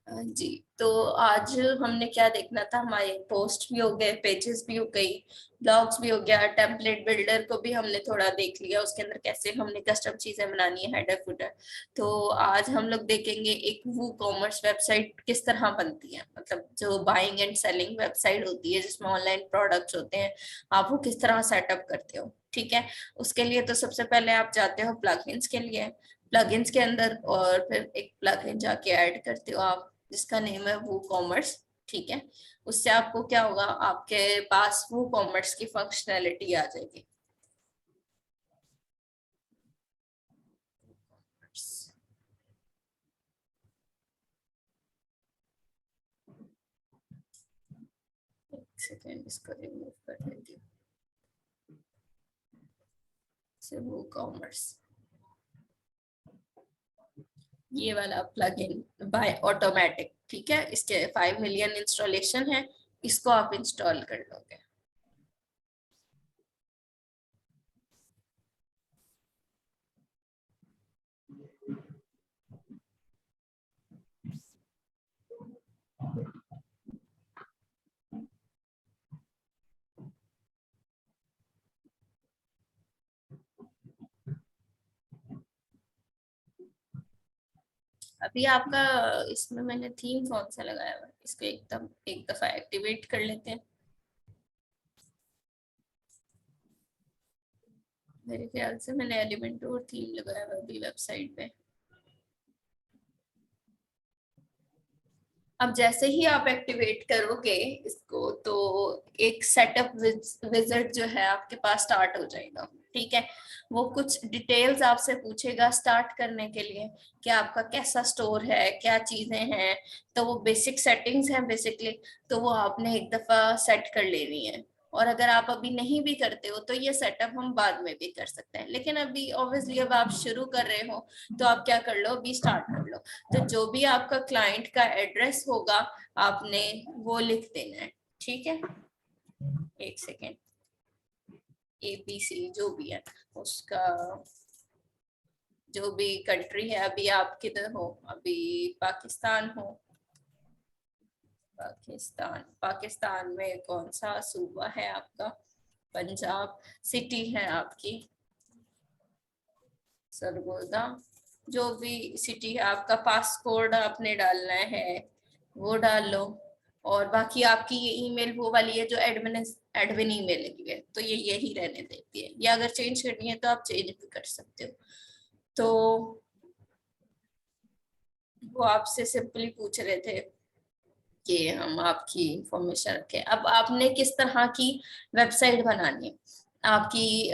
जी। तो आज हमने क्या देखना था, हमारे पोस्ट भी हो गए, पेजेस भी हो गई, ब्लॉग्स भी हो गया, टेम्पलेट बिल्डर को भी हमने थोड़ा देख लिया, उसके अंदर कैसे हमने कस्टम चीजें बनानी है, हेडर फुटर। तो आज हम लोग देखेंगे एक वो कॉमर्स वेबसाइट किस तरह बनती है, मतलब जो बाइंग एंड सेलिंग वेबसाइट होती है जिसमें ऑनलाइन प्रोडक्ट्स होते हैं, आप वो किस तरह सेटअप करते हो। ठीक है। उसके लिए तो सबसे पहले आप जाते हो प्लगइन्स के लिए, प्लगइन्स के अंदर, और फिर एक प्लगइन जाके ऐड करते हो आप जिसका नेम है वो कॉमर्स। ठीक है। उससे आपको क्या होगा, आपके पास वो कॉमर्स की फंक्शनैलिटी आ जाएगी। एक सेकेंड, इसको रिमूव कर देती हूँ से वो कॉमर्स। ये वाला प्लगइन बाय ऑटोमेटिक, ठीक है, इसके 5 मिलियन इंस्टॉलेशन है, इसको आप इंस्टॉल कर लोगे। अभी आपका इसमें मैंने थीम कौन सा लगाया हुआ है, इसको एकदम एक दफा एक्टिवेट कर लेते हैं। मेरे ख्याल से मैंने एलिमेंट और थीम लगाया हुआ अभी वेबसाइट पे। अब जैसे ही आप एक्टिवेट करोगे इसको, तो एक सेटअप विजिट जो है आपके पास स्टार्ट हो जाएगा। ठीक है। वो कुछ डिटेल्स आपसे पूछेगा स्टार्ट करने के लिए, कि आपका कैसा स्टोर है, क्या चीजें हैं। तो वो बेसिक सेटिंग्स हैं बेसिकली, तो वो आपने एक दफा सेट कर लेनी है। और अगर आप अभी नहीं भी करते हो तो ये सेटअप हम बाद में भी कर सकते हैं, लेकिन अभी ऑब्वियसली अब आप शुरू कर रहे हो तो आप क्या कर लो, अभी स्टार्ट कर लो। तो जो भी आपका क्लाइंट का एड्रेस होगा आपने वो लिख देना है। ठीक है। एक सेकेंड, ABC जो भी है उसका, जो भी कंट्री है, अभी आप किधर हो, अभी पाकिस्तान हो। पाकिस्तान, पाकिस्तान में कौन सा सूबा है आपका, पंजाब। सिटी है आपकी सरगोदा। जो भी सिटी है आपका, पासकोड आपने डालना है, वो डाल लो। और बाकी आपकी ये ईमेल वो वाली है जो एडमिन एडमिन ईमेल लगी है, तो ये यही रहने देती है, या अगर चेंज करनी है तो आप चेंज भी कर सकते हो। तो वो आपसे सिंपली पूछ रहे थे कि हम आपकी इंफॉर्मेशन रखें। अब आपने किस तरह की वेबसाइट बनानी है, आपकी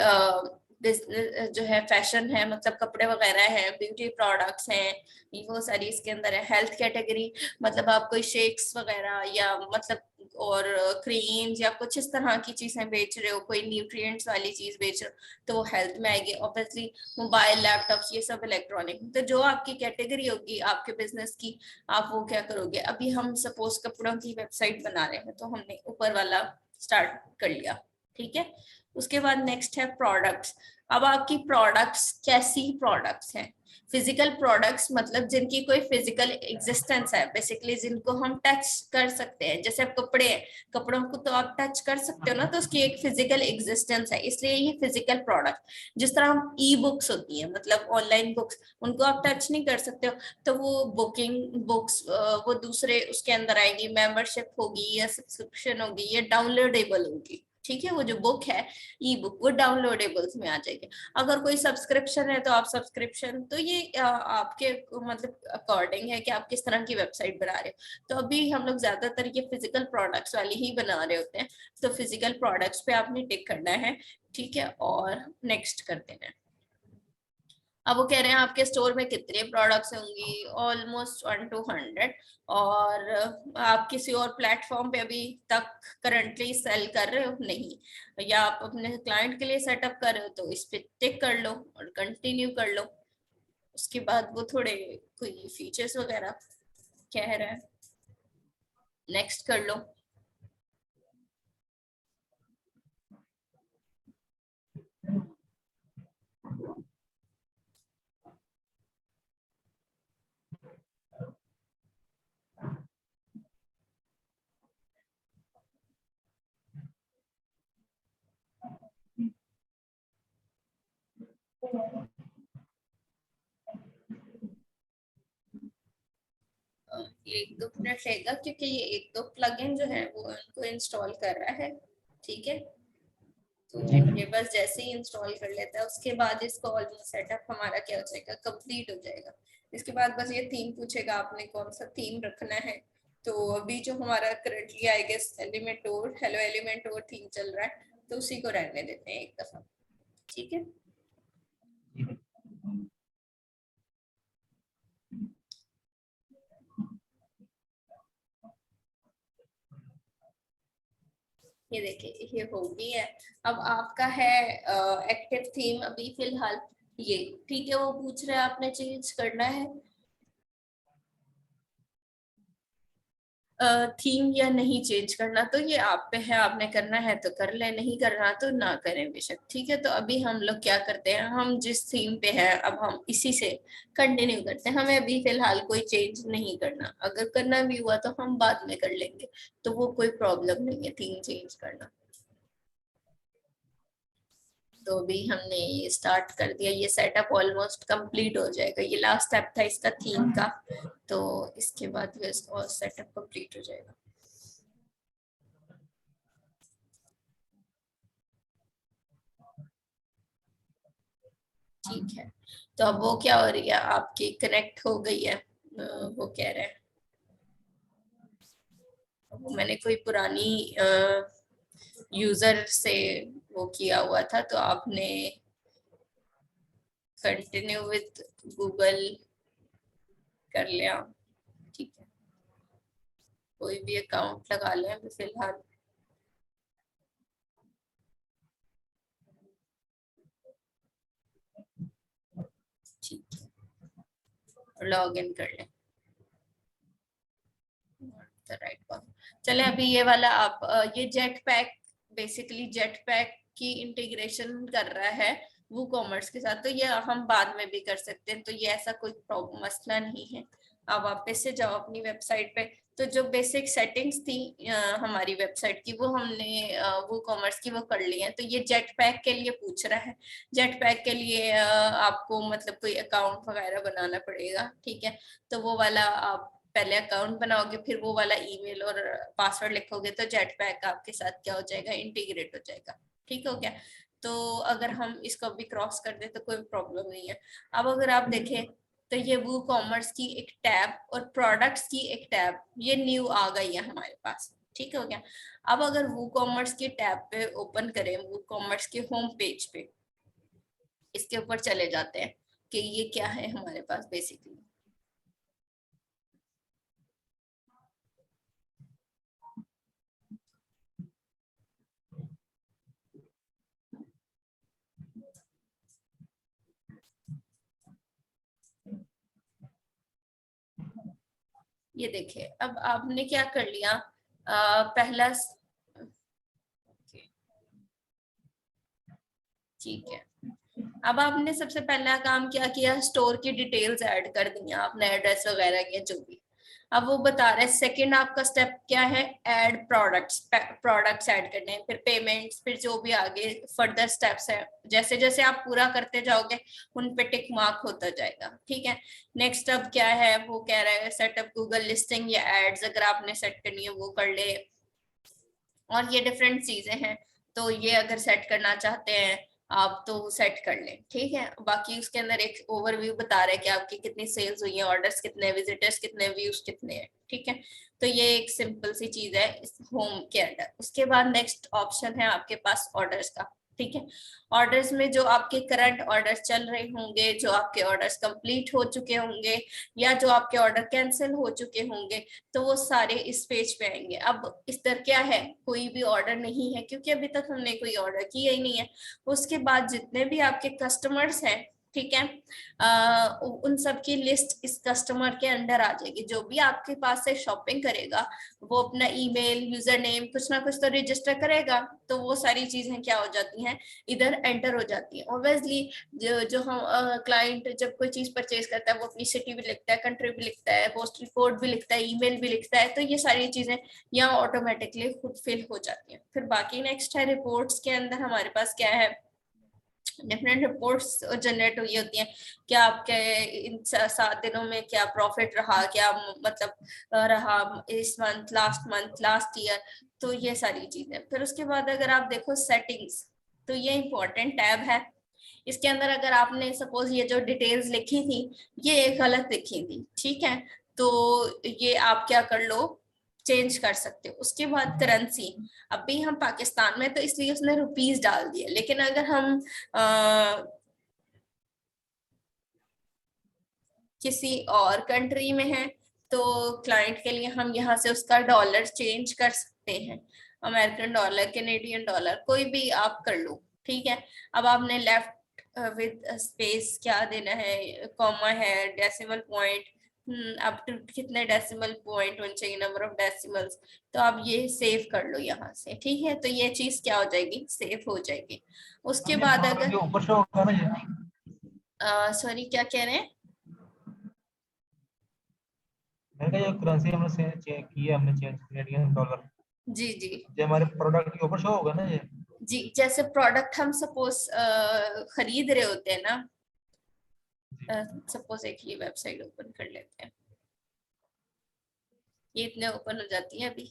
बिजनेस जो है, फैशन है, मतलब कपड़े वगैरह हैं, ब्यूटी प्रोडक्ट्स हैं, ये वो सारी इसके अंदर है। हेल्थ कैटेगरी, मतलब आप कोई शेक्स वगैरह या मतलब और क्रीम्स या कुछ इस तरह की चीजें बेच रहे हो, कोई न्यूट्रिएंट्स वाली चीज बेच रहे हो तो वो हेल्थ में आएगी ऑब्वियसली। मोबाइल, लैपटॉप्स, ये सब इलेक्ट्रॉनिक। तो जो आपकी कैटेगरी होगी आपके बिजनेस की, आप वो क्या करोगे। अभी हम सपोज कपड़ों की वेबसाइट बना रहे हैं तो हमने ऊपर वाला स्टार्ट कर लिया। ठीक है। उसके बाद नेक्स्ट है प्रोडक्ट्स। अब आपकी प्रोडक्ट्स कैसी प्रोडक्ट्स हैं, फिजिकल प्रोडक्ट्स, मतलब जिनकी कोई फिजिकल एग्जिस्टेंस है बेसिकली, जिनको हम टच कर सकते हैं। जैसे अब कपड़े हैं, कपड़ों को तो आप टच कर सकते हो ना, तो उसकी एक फिजिकल एग्जिस्टेंस है, इसलिए ये फिजिकल प्रोडक्ट। जिस तरह हम ई बुक्स होती है, मतलब ऑनलाइन बुक्स, उनको आप टच नहीं कर सकते हो, तो वो बुकिंग बुक्स वो दूसरे उसके अंदर आएगी, मेंबरशिप होगी या सब्सक्रिप्शन होगी या डाउनलोडेबल होगी। ठीक है। वो जो बुक है, ई बुक, वो डाउनलोडेबल्स में आ जाएगी। अगर कोई सब्सक्रिप्शन है तो आप सब्सक्रिप्शन, तो ये आपके मतलब अकॉर्डिंग है कि आप किस तरह की वेबसाइट बना रहे हो। तो अभी हम लोग ज्यादातर ये फिजिकल प्रोडक्ट्स वाली ही बना रहे होते हैं, तो फिजिकल प्रोडक्ट्स पे आपने टिक करना है। ठीक है। और नेक्स्ट कर देना है। अब वो कह रहे हैं आपके स्टोर में कितने प्रोडक्ट्स होंगी, ऑलमोस्ट 1 to 100। और आप किसी और प्लेटफॉर्म पे अभी तक करंटली सेल कर रहे हो नहीं, या आप अपने क्लाइंट के लिए सेटअप कर रहे हो तो इस पे टिक कर लो और कंटिन्यू कर लो। उसके बाद वो थोड़े कोई फीचर्स वगैरह कह रहा है, नेक्स्ट कर लो। एक दो मिनट लेगा क्योंकि ये एक दो प्लगइन जो है वो उनको इंस्टॉल कर रहा है, ठीक है। तो ये बस जैसे ही इंस्टॉल कर लेता है उसके बाद इसको ऑलमोस्ट सेटअप हमारा क्या हो जाएगा, कंप्लीट हो जाएगा। इसके बाद बस ये थीम पूछेगा आपने कौन सा थीम रखना है। तो अभी जो हमारा currently I guess Elementor, hello Elementor theme चल रहा है, तो उसी को रहने देते हैं एक दफा, ठीक है। ये देखिए ये हो गई है। अब आपका है एक्टिव थीम अभी फिलहाल ये, ठीक है। वो पूछ रहे हैं आपने चेंज करना है थीम या नहीं चेंज करना, तो ये आप पे है, आपने करना है तो कर ले, नहीं करना तो ना करें बेशक, ठीक है। तो अभी हम लोग क्या करते हैं, हम जिस थीम पे है अब हम इसी से कंटिन्यू करते हैं, हमें अभी फिलहाल कोई चेंज नहीं करना, अगर करना भी हुआ तो हम बाद में कर लेंगे, तो वो कोई प्रॉब्लम नहीं है थीम चेंज करना। तो अभी हमने ये स्टार्ट कर दिया, ये सेटअप ऑलमोस्ट कंप्लीट हो जाएगा, ये लास्ट स्टेप था इसका थीम का, तो इसके बाद ये सेटअप कंप्लीट हो जाएगा। ठीक है, तो अब वो क्या हो रही है, आपकी कनेक्ट हो गई है, वो कह रहे हैं वो मैंने कोई पुरानी यूजर से वो किया हुआ था, तो आपने कंटिन्यू विद गूगल कर लिया, ठीक है। कोई भी अकाउंट लगा लें अभी फिलहाल, ठीक है, लॉग इन कर लें। राइट, चले अभी ये वाला आप ये jet pack, basically jet pack की इंटीग्रेशन कर रहा है वो कॉमर्स के साथ, तो ये हम बाद में भी कर सकते हैं, तो ये ऐसा कोई प्रॉब्लम मसला नहीं है। आप वापस से जाओ अपनी वेबसाइट पे, तो जो बेसिक सेटिंग्स थी हमारी वेबसाइट की वो हमने वो कॉमर्स की वो कर ली है। तो ये जेट पैक के लिए पूछ रहा है, जेट पैक के लिए आपको मतलब कोई अकाउंट वगैरह बनाना पड़ेगा, ठीक है। तो वो वाला आप पहले अकाउंट बनाओगे, फिर वो वाला ईमेल और पासवर्ड लिखोगे, तो जेट पैक आपके साथ क्या हो जाएगा, इंटीग्रेट हो जाएगा, ठीक हो गया। तो अगर हम इसको भी क्रॉस कर दे तो कोई प्रॉब्लम नहीं है। अब अगर आप देखें तो ये वो कॉमर्स की एक टैब और प्रोडक्ट्स की एक टैब ये न्यू आ गई है हमारे पास, ठीक हो गया। अब अगर वो कॉमर्स की टैब पे ओपन करें, वो कॉमर्स के होम पेज पे इसके ऊपर चले जाते हैं कि ये क्या है हमारे पास बेसिकली। ये देखिए अब आपने क्या कर लिया, पहला ठीक है। अब आपने सबसे पहला काम क्या किया, स्टोर की डिटेल्स ऐड कर दी, आपने एड्रेस वगैरह किया जो भी। अब वो बता रहे हैं सेकंड आपका स्टेप क्या है, ऐड प्रोडक्ट्स, प्रोडक्ट्स ऐड करने हैं, फिर पेमेंट्स, फिर जो भी आगे फर्दर स्टेप्स है जैसे जैसे आप पूरा करते जाओगे उन पे टिक मार्क होता जाएगा, ठीक है। नेक्स्ट अब क्या है, वो कह रहा है सेटअप गूगल लिस्टिंग या एड्स, अगर आपने सेट करनी है वो कर ले, और ये डिफरेंट चीजें हैं, तो ये अगर सेट करना चाहते हैं आप तो सेट कर लें, ठीक है। बाकी उसके अंदर एक ओवरव्यू बता रहे हैं कि आपकी कितनी सेल्स हुई है, ऑर्डर्स कितने, विजिटर्स कितने, व्यूज कितने हैं, ठीक है। तो ये एक सिंपल सी चीज है इस होम के अंदर। उसके बाद नेक्स्ट ऑप्शन है आपके पास ऑर्डर्स का, ठीक है। ऑर्डर्स में जो आपके करंट ऑर्डर्स चल रहे होंगे, जो आपके ऑर्डर्स कंप्लीट हो चुके होंगे, या जो आपके ऑर्डर कैंसिल हो चुके होंगे, तो वो सारे इस पेज पे आएंगे। अब इस तरह क्या है, कोई भी ऑर्डर नहीं है क्योंकि अभी तक हमने कोई ऑर्डर किया ही नहीं है। उसके बाद जितने भी आपके कस्टमर्स हैं, ठीक है, उन सब की लिस्ट इस कस्टमर के अंडर आ जाएगी। जो भी आपके पास से शॉपिंग करेगा वो अपना ईमेल, यूजर नेम कुछ ना कुछ तो रजिस्टर करेगा, तो वो सारी चीजें क्या हो जाती हैं, इधर एंटर हो जाती हैं। ऑब्वियसली जो हम क्लाइंट जब कोई चीज परचेज करता है वो अपनी सिटी भी लिखता है, कंट्री भी लिखता है, पोस्टल कोड भी लिखता है, ईमेल भी लिखता है, तो ये सारी चीजें यहाँ ऑटोमेटिकली खुद फिल हो जाती हैं। फिर बाकी नेक्स्ट है रिपोर्ट्स के अंदर हमारे पास क्या है, डिफरेंट रिपोर्ट्स जनरेट हुई होती हैं, क्या आपके इन 7 दिनों में क्या प्रॉफिट रहा, क्या मतलब रहा इस मंथ, लास्ट ईयर, तो ये सारी चीजें। फिर उसके बाद अगर आप देखो सेटिंग्स, तो ये इंपॉर्टेंट टैब है। इसके अंदर अगर आपने सपोज ये जो डिटेल्स लिखी थी ये गलत लिखी थी, ठीक है, तो ये आप क्या कर लो, चेंज कर सकते हो। उसके बाद करेंसी, अभी हम पाकिस्तान में तो इसलिए उसने रुपीज डाल दिया, लेकिन अगर हम किसी और कंट्री में हैं तो क्लाइंट के लिए हम यहाँ से उसका डॉलर चेंज कर सकते हैं, अमेरिकन डॉलर, कैनेडियन डॉलर, कोई भी आप कर लो, ठीक है। अब आपने लेफ्ट विद स्पेस क्या देना है, कॉमा है, डेसिमल पॉइंट, अब टू कितने डेसिमल पॉइंट होने चाहिए, नंबर ऑफ डेसिमल्स, तो आप ये सेव कर लो यहाँ से, ठीक है। तो ये चीज क्या हो जाएगी, सेव हो जाएगी। उसके बाद अगर ऊपर शो होगा ना ये, सॉरी क्या कह रहे हैं, मैंने कहा जो करेंसी हमने चेंज की है, हमने चेंज कैनेडियन डॉलर, जी जी जो हमारे प्रोडक्ट के ऊपर शो होगा ना ये। जी, जैसे प्रोडक्ट हम सपोज खरीद रहे होते हैं ना, सपोज एक ये वेबसाइट ओपन कर लेते हैं, ये इतने ओपन हो जाती है अभी।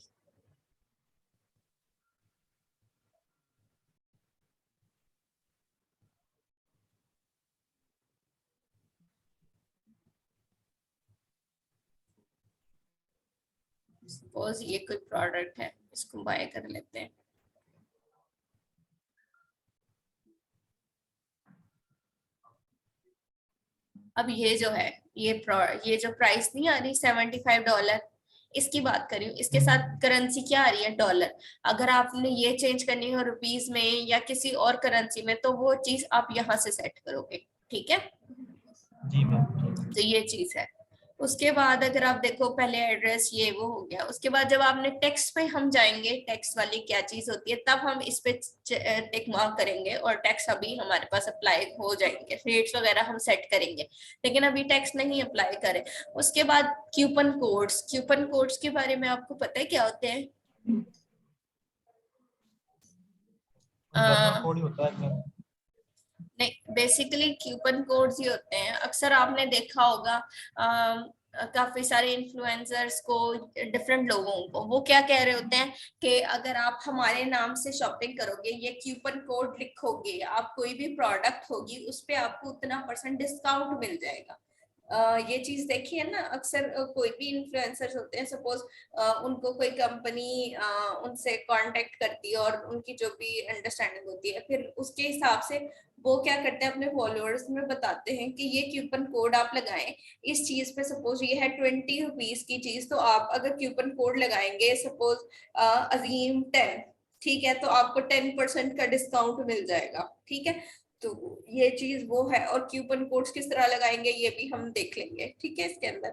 सपोज ये कोई प्रोडक्ट है, इसको बाय कर लेते हैं। अब ये जो है, ये जो प्राइस नहीं आ रही $75, इसकी बात करी हूँ, इसके साथ करेंसी क्या आ रही है, डॉलर। अगर आपने ये चेंज करनी हो रुपीज में या किसी और करेंसी में, तो वो चीज आप यहाँ से सेट करोगे, ठीक है। जी मैम। तो ये चीज है। उसके बाद अगर आप देखो, पहले एड्रेस ये वो हो गया, उसके बाद जब आपने टेक्स्ट पे हम जाएंगे, टेक्स्ट वाली क्या चीज होती है, तब हम इस पे टिक मार्क करेंगे और टैक्स अभी हमारे पास अप्लाई हो जाएंगे, रेट्स वगैरह हम सेट करेंगे, लेकिन अभी टैक्स नहीं अप्लाई करें। उसके बाद क्यूपन कोड्स के बारे में आपको पता है क्या होते हैं? कोड ही होता है। नहीं, बेसिकली क्यूपन कोड्स ही होते हैं। अक्सर आपने देखा होगा काफी सारे इन्फ्लुएंसर्स को, डिफरेंट लोगों को, वो क्या कह रहे होते हैं कि अगर आप हमारे नाम से शॉपिंग करोगे, ये क्यूपन कोड लिखोगे, आप कोई भी प्रोडक्ट होगी उस पे आपको उतना % डिस्काउंट मिल जाएगा। ये चीज देखी है ना, अक्सर कोई भी इन्फ्लुएंसर्स होते हैं, सपोज उनको कोई कंपनी उनसे कांटेक्ट करती है और उनकी जो भी अंडरस्टैंडिंग होती है, फिर उसके हिसाब से वो क्या करते हैं, अपने फॉलोअर्स में बताते हैं कि ये क्यूपन कोड आप लगाएं इस चीज पे। सपोज ये है ₹20 की चीज, तो आप अगर क्यूपन कोड लगाएंगे सपोज अजीम 10, ठीक है, तो आपको 10% का डिस्काउंट मिल जाएगा, ठीक है। तो ये चीज वो है, और क्यूपन कोड्स किस तरह लगाएंगे ये भी हम देख लेंगे, ठीक है, इसके अंदर।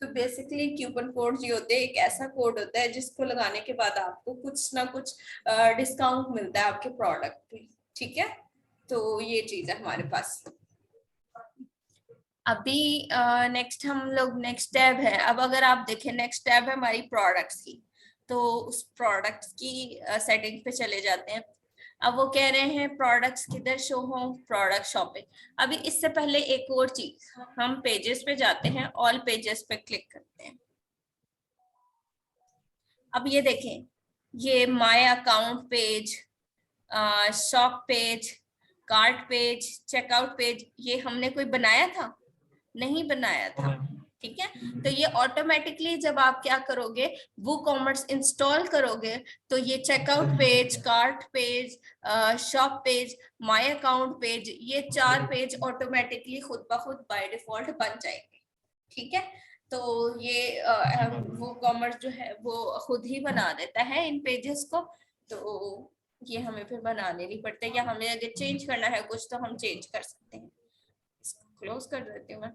तो बेसिकली क्यूपन कोड ये होते हैं, एक ऐसा कोड होता है जिसको लगाने के बाद आपको कुछ ना कुछ डिस्काउंट मिलता है आपके प्रोडक्ट पे, ठीक है। तो ये चीज है हमारे पास। अभी नेक्स्ट हम लोग नेक्स्ट टैब है, अब अगर आप देखें नेक्स्ट टैब है हमारी प्रोडक्ट्स की, तो उस प्रोडक्ट्स की सेटिंग पे चले जाते हैं। अब वो कह रहे हैं प्रोडक्ट्स किधर शो हो, प्रोडक्ट शॉपिंग। अभी इससे पहले एक और चीज, हम पेजेस पे जाते हैं, ऑल पेजेस पे क्लिक करते हैं। अब ये देखें, ये my account page, shop page, cart page, checkout page, ये हमने कोई बनाया था, नहीं बनाया था, ठीक है। तो ये ऑटोमेटिकली जब आप क्या करोगे, वो कॉमर्स इंस्टॉल करोगे, तो ये checkout page, cart page, shop page, my account page, ये 4 पेज ऑटोमेटिकली खुद ब खुद बाय डिफॉल्ट बन जाएंगे, ठीक है। तो ये वो कॉमर्स जो है वो खुद ही बना देता है इन पेजेस को, तो ये हमें फिर बनाने नहीं पड़ते, या हमें अगर चेंज करना है कुछ तो हम चेंज कर सकते हैं। इसको क्लोज कर देती हूँ मैं।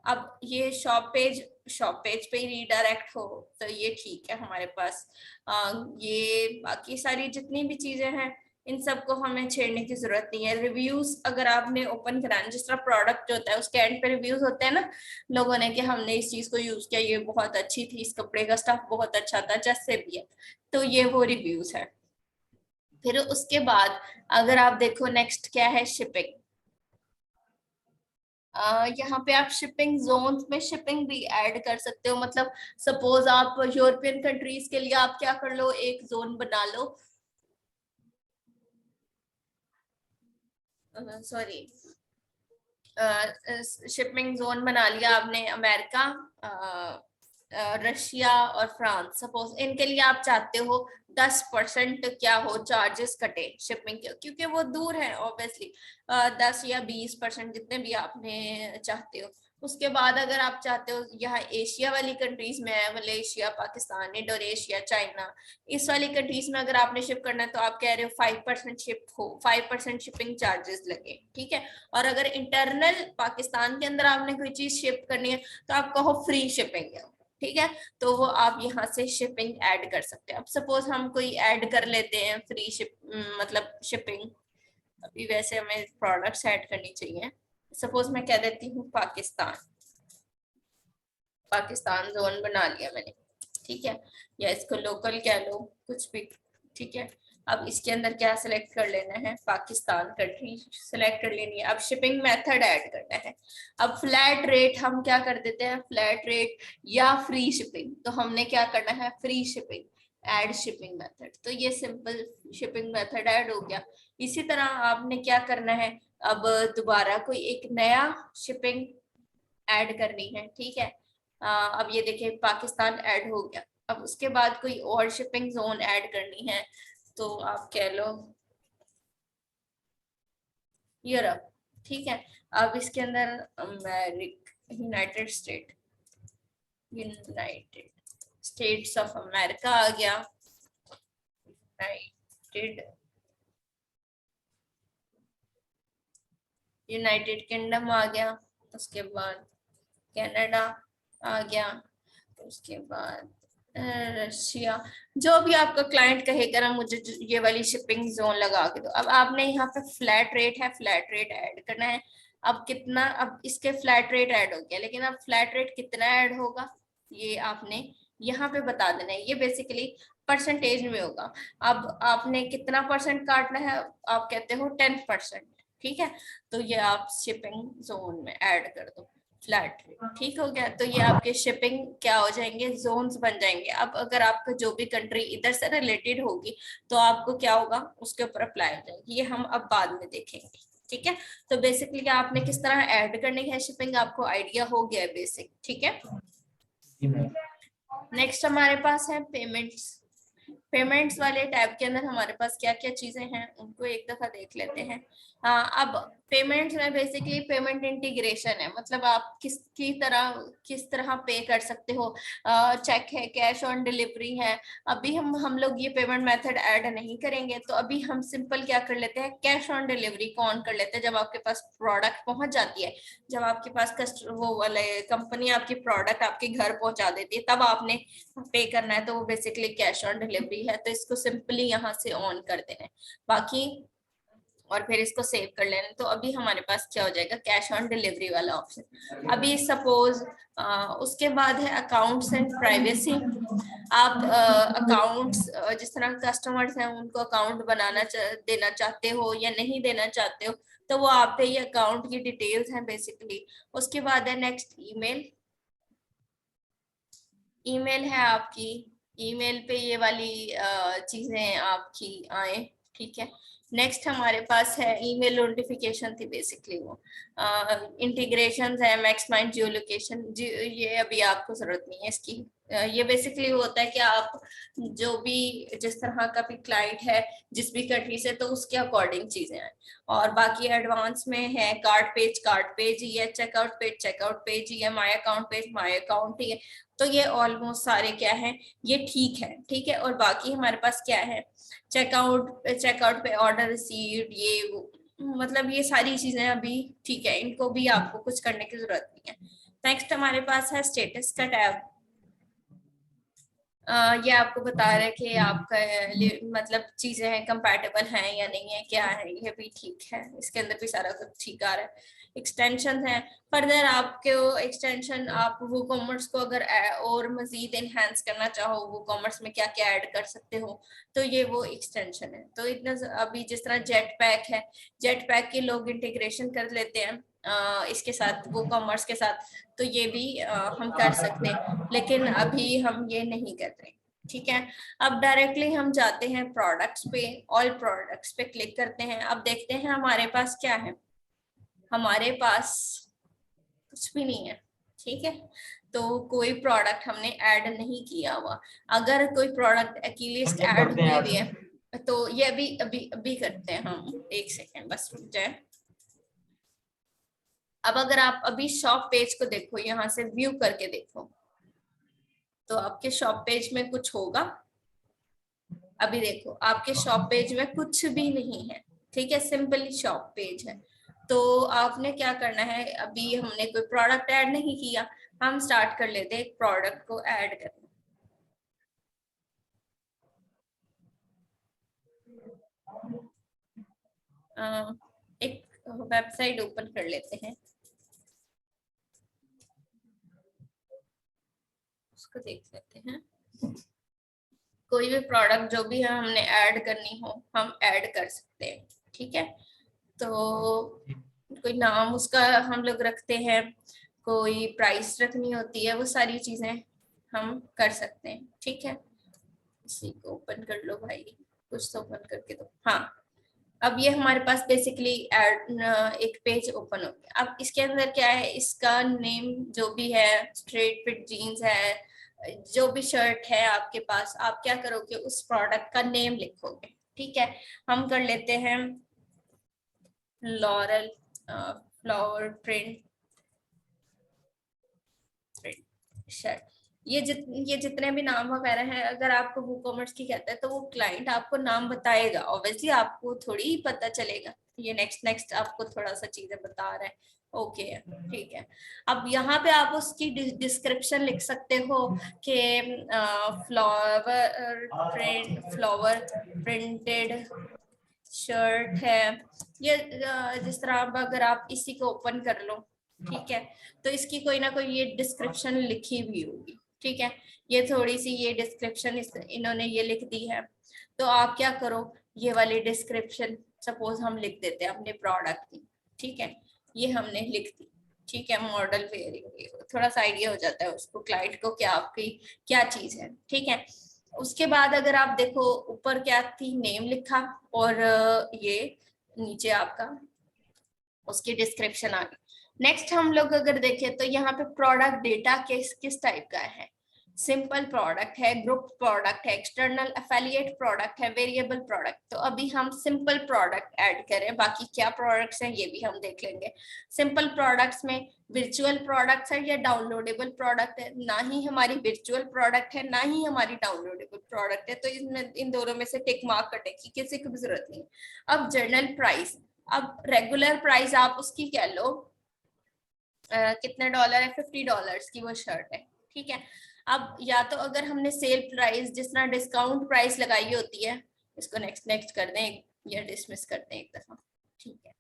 अब ये शॉप पेज पे ही रीडायरेक्ट हो, तो ये ठीक है हमारे पास। ये बाकी सारी जितनी भी चीजें हैं इन सबको हमें छेड़ने की जरूरत नहीं है। रिव्यूज अगर आपने ओपन कराना, जिस तरह प्रोडक्ट जो होता है उसके एंड पे रिव्यूज होते हैं ना, लोगों ने कि हमने इस चीज को यूज किया, ये बहुत अच्छी थी, इस कपड़े का स्टफ बहुत अच्छा था, जैसे भी है, तो ये वो रिव्यूज है। फिर उसके बाद अगर आप देखो नेक्स्ट क्या है, शिपिंग। यहाँ पे आप शिपिंग जोन्स में शिपिंग भी ऐड कर सकते हो। मतलब सपोज आप यूरोपियन कंट्रीज के लिए आप क्या कर लो, एक जोन बना लो, सॉरी, शिपिंग जोन बना लिया आपने अमेरिका, रशिया और फ्रांस, सपोज इनके लिए आप चाहते हो 10% क्या हो चार्जेस कटे शिपिंग के, क्योंकि वो दूर है ऑब्वियसली, 10 या 20% जितने भी आपने चाहते हो। उसके बाद अगर आप चाहते हो यहाँ एशिया वाली कंट्रीज में है, मलेशिया, पाकिस्तान, इंडोनेशिया, चाइना, इस वाली कंट्रीज में अगर आपने शिप करना है तो आप कह रहे हो 5% शिप हो, 5% शिपिंग चार्जेस लगे, ठीक है। और अगर इंटरनल पाकिस्तान के अंदर आपने कोई चीज शिप करनी है तो आप कहो फ्री शिपिंग है, ठीक है। तो वो आप यहाँ से शिपिंग ऐड कर सकते हैं। अब सपोज हम कोई ऐड कर लेते हैं फ्री शिप, मतलब शिपिंग, अभी वैसे हमें प्रोडक्ट्स ऐड करनी चाहिए। सपोज मैं कह देती हूँ पाकिस्तान, पाकिस्तान जोन बना लिया मैंने, ठीक है, या इसको लोकल कह लो, कुछ भी, ठीक है। अब इसके अंदर क्या सिलेक्ट कर लेना है, पाकिस्तान कंट्री सिलेक्ट कर लेनी है। अब शिपिंग मेथड ऐड करना है। अब फ्लैट रेट हम क्या कर देते हैं, फ्लैट रेट या फ्री शिपिंग, तो हमने क्या करना है, free shipping, add shipping method. तो ये सिंपल शिपिंग मेथड ऐड हो गया। इसी तरह आपने क्या करना है, अब दोबारा कोई एक नया शिपिंग ऐड करनी है, ठीक है। अब ये देखिए पाकिस्तान ऐड हो गया। अब उसके बाद कोई और शिपिंग जोन ऐड करनी है, तो आप कह लो यूरोप, ठीक है। अब इसके अंदर United State, United States of America आ गया, यूनाइटेड, यूनाइटेड किंगडम आ गया, उसके बाद कनाडा आ गया, उसके बाद रशिया। जो भी आपका क्लाइंट कहेगा ना मुझे ये वाली शिपिंग जोन लगा के दो। अब आपने यहाँ पे फ्लैट रेट है, फ्लैट रेट ऐड करना है। अब कितना, अब इसके फ्लैट रेट ऐड हो गया, लेकिन अब फ्लैट रेट कितना ऐड होगा ये आपने यहाँ पे बता देना है। ये बेसिकली परसेंटेज में होगा। अब आपने कितना परसेंट काटना है, आप कहते हो 10%, ठीक है। तो ये आप शिपिंग जोन में ऐड कर दो फ्लैट रेट, ठीक हो गया। तो ये आपके शिपिंग क्या हो जाएंगे, जोन्स बन जाएंगे। अब अगर आपका जो भी कंट्री इधर से रिलेटेड होगी तो आपको क्या होगा, उसके ऊपर अप्लाई हो जाएगी। ये हम अब बाद में देखेंगे, ठीक है। तो बेसिकली आपने किस तरह ऐड करनी है शिपिंग, आपको आइडिया हो गया है बेसिक, ठीक है। जी मैम। नेक्स्ट हमारे पास है पेमेंट्स। पेमेंट्स वाले टैब के अंदर हमारे पास क्या क्या चीजें हैं उनको एक दफा देख लेते हैं। अब पेमेंट्स में बेसिकली पेमेंट इंटीग्रेशन है, मतलब आप किस तरह पे कर सकते हो। चेक है, कैश ऑन डिलीवरी है। अभी हम लोग ये पेमेंट मेथड ऐड नहीं करेंगे, तो अभी हम सिंपल क्या कर लेते हैं, कैश ऑन डिलीवरी को ऑन कर लेते हैं। जब आपके पास प्रोडक्ट पहुंच जाती है, जब आपके पास वो वाले कंपनी आपकी प्रोडक्ट आपके घर पहुंचा देती है, तब आपने पे करना है, तो वो बेसिकली कैश ऑन डिलीवरी है। तो इसको सिंपली यहाँ से ऑन कर देना है, बाकी और फिर इसको सेव कर लेना। तो अभी हमारे पास क्या हो जाएगा, कैश ऑन डिलीवरी वाला ऑप्शन। अभी सपोज उसके बाद है अकाउंट्स एंड प्राइवेसी। आप अकाउंट्स जिस तरह कस्टमर्स हैं उनको अकाउंट देना चाहते हो या नहीं देना चाहते हो, तो वो आप पे ये अकाउंट की डिटेल्स हैं बेसिकली। उसके बाद है नेक्स्ट ईमेल। ईमेल है आपकी, ईमेल पे ये वाली चीजें आपकी आए, ठीक है। नेक्स्ट हमारे पास है ईमेल नोटिफिकेशन थी बेसिकली, वो इंटीग्रेशन है मैक्स माइंड जियो लोकेशन, ये अभी आपको जरूरत नहीं है इसकी। ये बेसिकली होता है कि आप जो भी जिस तरह का भी क्लाइंट है जिस भी कंट्री से, तो उसके अकॉर्डिंग चीजें हैं। और बाकी एडवांस में है कार्ड पेज ही है, चेकआउट पेज ही है, my account page my account ही है। तो ये ऑलमोस्ट सारे क्या है, ये ठीक है, ठीक है। और बाकी हमारे पास क्या है, चेकआउट पे ऑर्डर रिसीव्ड, ये वो, मतलब ये सारी चीजें अभी ठीक है, इनको भी आपको कुछ करने की जरूरत नहीं है। नेक्स्ट हमारे पास है स्टेटस का टैब। ये आपको बता रहा है कि आपका मतलब चीजें हैं कंपैटिबल हैं या नहीं है, क्या है, ये भी ठीक है। इसके अंदर भी सारा कुछ ठीक आ रहा है। एक्सटेंशन है। फर्दर आपके एक्सटेंशन आप वो कॉमर्स को अगर और मजीद एनहांस करना चाहो, वो कॉमर्स में क्या क्या ऐड कर सकते हो, तो ये वो एक्सटेंशन है। तो इतना अभी जिस तरह जेट पैक है, जेट पैक के लोग इंटीग्रेशन कर लेते हैं इसके साथ, वो कॉमर्स के साथ, तो ये भी हम कर सकते हैं, लेकिन अभी हम ये नहीं कर रहे। ठीक है, अब डायरेक्टली हम जाते हैं प्रोडक्ट्स पे, ऑल प्रोडक्ट्स पे क्लिक करते हैं। अब देखते हैं हमारे पास क्या है, हमारे पास कुछ भी नहीं है। ठीक है, तो कोई प्रोडक्ट हमने ऐड नहीं किया हुआ। अगर कोई प्रोडक्ट एक्लिस्ट ऐड हुई हुई है तो ये अभी अभी अभी करते हैं हम, एक सेकेंड बस रुक जाए। अब अगर आप अभी शॉप पेज को देखो, यहाँ से व्यू करके देखो, तो आपके शॉप पेज में कुछ होगा। अभी देखो आपके शॉप पेज में कुछ भी नहीं है। ठीक है, सिंपली शॉप पेज है। तो आपने क्या करना है, अभी हमने कोई प्रोडक्ट ऐड नहीं किया, हम स्टार्ट कर लेते हैं एक प्रोडक्ट को ऐड करना। एक वेबसाइट ओपन कर लेते हैं, उसको देख लेते हैं। कोई भी प्रोडक्ट जो भी हमने ऐड करनी हो हम ऐड कर सकते हैं। ठीक है, तो कोई नाम उसका हम लोग रखते हैं, कोई प्राइस रखनी होती है, वो सारी चीजें हम कर सकते हैं। ठीक है, इसी को ओपन कर लो भाई, कुछ तो ओपन करके दो। हाँ, अब ये हमारे पास बेसिकली एक पेज ओपन हो गया। अब इसके अंदर क्या है, इसका नेम जो भी है, स्ट्रेट फिट जीन्स है, जो भी शर्ट है आपके पास, आप क्या करोगे, उस प्रोडक्ट का नेम लिखोगे। ठीक है, हम कर लेते हैं लॉरल फ्लावर प्रिंट शर्ट। ये जितने भी नाम वगैरह हैं, अगर आपको वो कॉमर्स की कहता है तो वो क्लाइंट आपको नाम बताएगा, ऑब्वियसली आपको थोड़ी ही पता चलेगा। ये नेक्स्ट नेक्स्ट आपको थोड़ा सा चीजें बता रहा है। ओके है, ठीक है। अब यहाँ पे आप उसकी डिस्क्रिप्शन लिख सकते हो कि फ्लावर प्रिंटेड शर्ट है। ये जिस तरह अब अगर आप इसी को ओपन कर लो, ठीक है, तो इसकी कोई ना कोई ये डिस्क्रिप्शन लिखी हुई होगी। ठीक है, ये थोड़ी सी ये डिस्क्रिप्शन इन्होंने ये लिख दी है, तो आप क्या करो, ये वाली डिस्क्रिप्शन सपोज हम लिख देते हैं अपने प्रोडक्ट की। ठीक है, ये हमने लिख दी। ठीक है, मॉडल वेरिएबल, थोड़ा सा आइडिया हो जाता है उसको क्लाइंट को क्या आपकी क्या चीज है। ठीक है, उसके बाद अगर आप देखो ऊपर क्या थी, नेम लिखा, और ये नीचे आपका उसकी डिस्क्रिप्शन आ गई। नेक्स्ट हम लोग अगर देखें तो यहाँ पे प्रोडक्ट डेटा किस टाइप का है, सिंपल प्रोडक्ट है, ग्रुप प्रोडक्ट है, एक्सटर्नल एफिलिएट प्रोडक्ट है, वेरिएबल प्रोडक्ट। तो अभी हम सिंपल प्रोडक्ट ऐड करें, बाकी क्या प्रोडक्ट्स हैं ये भी हम देख लेंगे। सिंपल प्रोडक्ट्स में विर्चुअल प्रोडक्ट्स है या डाउनलोडेबल प्रोडक्ट है, ना ही हमारी विर्चुअल प्रोडक्ट है ना ही हमारी डाउनलोडेबल प्रोडक्ट है, तो इसमें इन दोनों में से टिक मार्क करने की किसी को भी जरूरत नहीं। अब जर्नल प्राइस, अब रेगुलर प्राइस आप उसकी कह लो कितने डॉलर है, $50 की वो शर्ट है। ठीक है, अब या तो अगर हमने सेल प्राइस जिस तरह डिस्काउंट प्राइस लगाई होती है, इसको नेक्स्ट नेक्स्ट कर दें या डिसमिस कर दें एक दफा। ठीक है,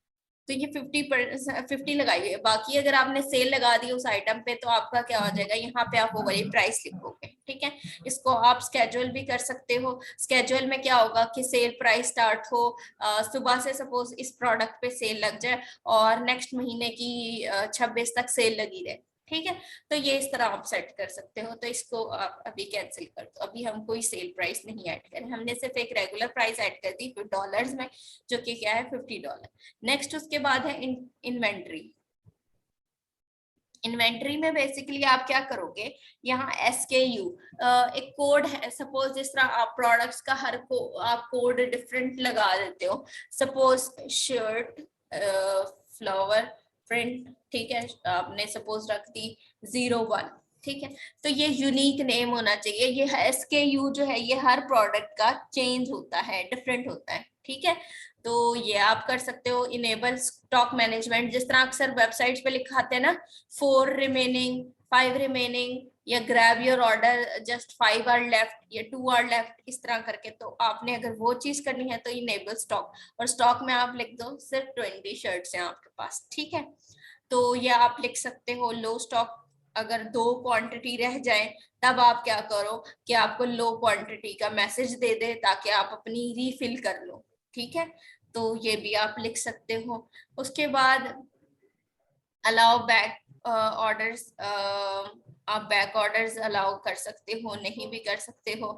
तो ये 50 लगाई हुई है, बाकी अगर आपने सेल लगा दी उस आइटम पे तो आपका क्या हो जाएगा, यहाँ पे आप वो वाली प्राइस लिखोगे। ठीक है, इसको आप स्केड्यूल भी कर सकते हो। स्केड्यूल में क्या होगा कि सेल प्राइस स्टार्ट हो, सुबह से सपोज इस प्रोडक्ट पे सेल लग जाए और नेक्स्ट महीने की 26 तक सेल लगी रहे। ठीक है, तो ये इस तरह आप सेट कर सकते हो। तो इसको आप अभी कैंसिल कर दो, अभी हम कोई सेल प्राइस नहीं ऐड करें, हमने सिर्फ एक रेगुलर प्राइस ऐड कर दी डॉलर्स में, जो कि क्या है $50। नेक्स्ट उसके बाद है इन्वेंट्री। इन्वेंट्री में बेसिकली आप क्या करोगे, यहाँ SKU एक कोड है, सपोज जिस तरह आप प्रोडक्ट्स का आप कोड डिफरेंट लगा देते हो, सपोज शर्ट फ्लावर प्रिंट, ठीक है, आपने सपोज रख दी 01। ठीक है, तो ये यूनिक नेम होना चाहिए। ये SKU जो है ये हर प्रोडक्ट का चेंज होता है, डिफरेंट होता है। ठीक है, तो ये आप कर सकते हो। इनेबल स्टॉक मैनेजमेंट, जिस तरह अक्सर वेबसाइट्स पे लिखाते हैं ना 4 रिमेनिंग 5 रिमेनिंग, या grab your order just 5 are left या 2 आर लेफ्ट, इस तरह करके, तो आपने अगर वो चीज करनी है तो इनेबल स्टॉक, और स्टॉक में आप लिख दो सिर्फ 20 शर्ट्स हैं आपके पास। ठीक है, तो ये आप लिख सकते हो लो स्टॉक। अगर 2 क्वांटिटी रह जाए तब आप क्या करो कि आपको लो क्वांटिटी का मैसेज दे दे ताकि आप अपनी रीफिल कर लो। ठीक है, तो ये भी आप लिख सकते हो। उसके बाद अलाउ बैक ऑर्डर्स, आप बैक ऑर्डर्स अलाउ कर सकते हो, नहीं भी कर सकते हो,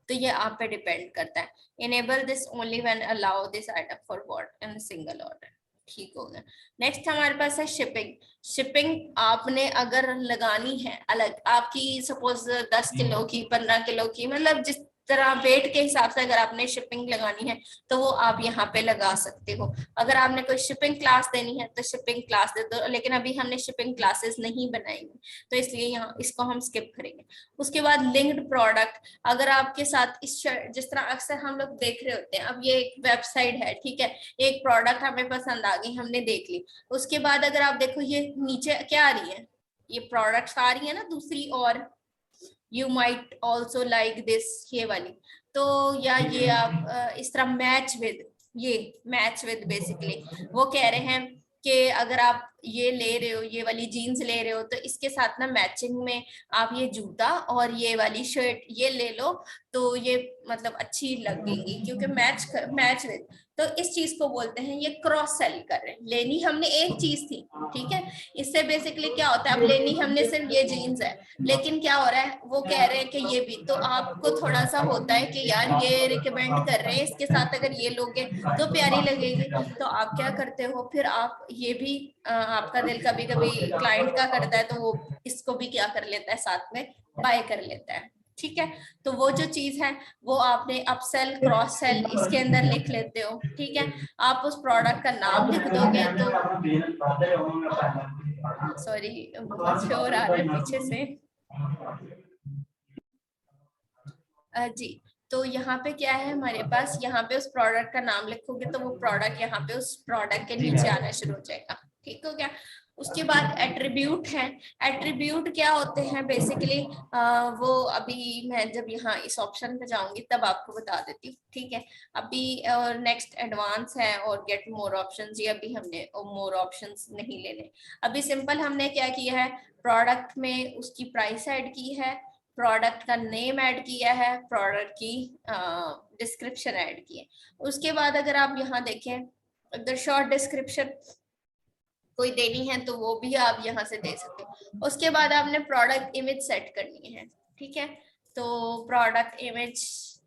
तो ये आप पे डिपेंड करता है। Enable this only when allow this item for bought in single order. ठीक हो गया। नेक्स्ट हमारे पास है शिपिंग। शिपिंग आपने अगर लगानी है अलग, आपकी सपोज 10 किलो की, 15 किलो की, मतलब जिस तरह वेट के हिसाब से अगर आपने शिपिंग लगानी है तो वो आप यहाँ पे लगा सकते हो। अगर आपने कोई शिपिंग क्लास देनी है तो शिपिंग क्लास दे दो, लेकिन अभी हमने शिपिंग क्लासेस नहीं बनाएंगे तो इसलिए यहाँ इसको हम स्किप करेंगे। उसके बाद लिंक्ड प्रोडक्ट, अगर आपके साथ इस जिस तरह अक्सर हम लोग देख रहे होते हैं, अब ये एक वेबसाइट है, ठीक है, एक प्रोडक्ट हमें पसंद आ गई, हमने देख ली, उसके बाद अगर आप देखो ये नीचे क्या आ रही है, ये प्रोडक्ट्स आ रही है ना दूसरी, और you might also like this, ये वाली, तो या ये आप इस तरह मैच विद बेसिकली वो कह रहे हैं कि अगर आप ये ले रहे हो, ये वाली जीन्स ले रहे हो, तो इसके साथ ना मैचिंग में आप ये जूता और ये वाली शर्ट ये ले लो, तो ये मतलब अच्छी लगेगी क्योंकि मैच विद। तो इस चीज को बोलते हैं ये क्रॉस सेल कर रहे हैं। लेनी हमने एक चीज थी, ठीक है, इससे बेसिकली क्या होता है, अब लेनी हमने सिर्फ ये जीन्स है, लेकिन क्या हो रहा है, वो कह रहे हैं कि ये भी, तो आपको थोड़ा सा होता है कि यार ये रिकमेंड कर रहे हैं, इसके साथ अगर ये लोगे तो प्यारी लगेगी, तो आप क्या करते हो फिर, आप ये भी आपका दिल कभी कभी क्लाइंट का करता है तो वो इसको भी क्या कर लेता है, साथ में बाय कर लेता है। ठीक है, तो वो जो चीज है वो आपने अपसेल क्रॉस सेल इसके अंदर लिख लेते हो। ठीक है, आप उस प्रोडक्ट का नाम लिख दोगे तो, सॉरी बहुत शोर आ रहा है पीछे से। जी, तो यहाँ पे क्या है हमारे पास, यहाँ पे उस प्रोडक्ट का नाम लिखोगे तो वो प्रोडक्ट यहाँ पे उस प्रोडक्ट के नीचे आना शुरू हो जाएगा। ठीक हो गया। उसके बाद एट्रीब्यूट है। एट्रीब्यूट क्या होते हैं बेसिकली, वो अभी मैं जब यहाँ इस ऑप्शन पे जाऊंगी तब आपको बता देती हूँ। ठीक है, अभी नेक्स्ट एडवांस है और गेट मोर ऑप्शंस, ये अभी हमने मोर ऑप्शंस नहीं लेने। अभी सिंपल हमने क्या किया है, प्रोडक्ट में उसकी प्राइस ऐड की है, प्रोडक्ट का नेम ऐड किया है, प्रोडक्ट की डिस्क्रिप्शन ऐड की है। उसके बाद अगर आप यहाँ देखें, अगर शॉर्ट डिस्क्रिप्शन कोई देनी है तो वो भी आप यहाँ से दे सकते हो। उसके बाद आपने प्रोडक्ट इमेज सेट करनी है। ठीक है, तो product image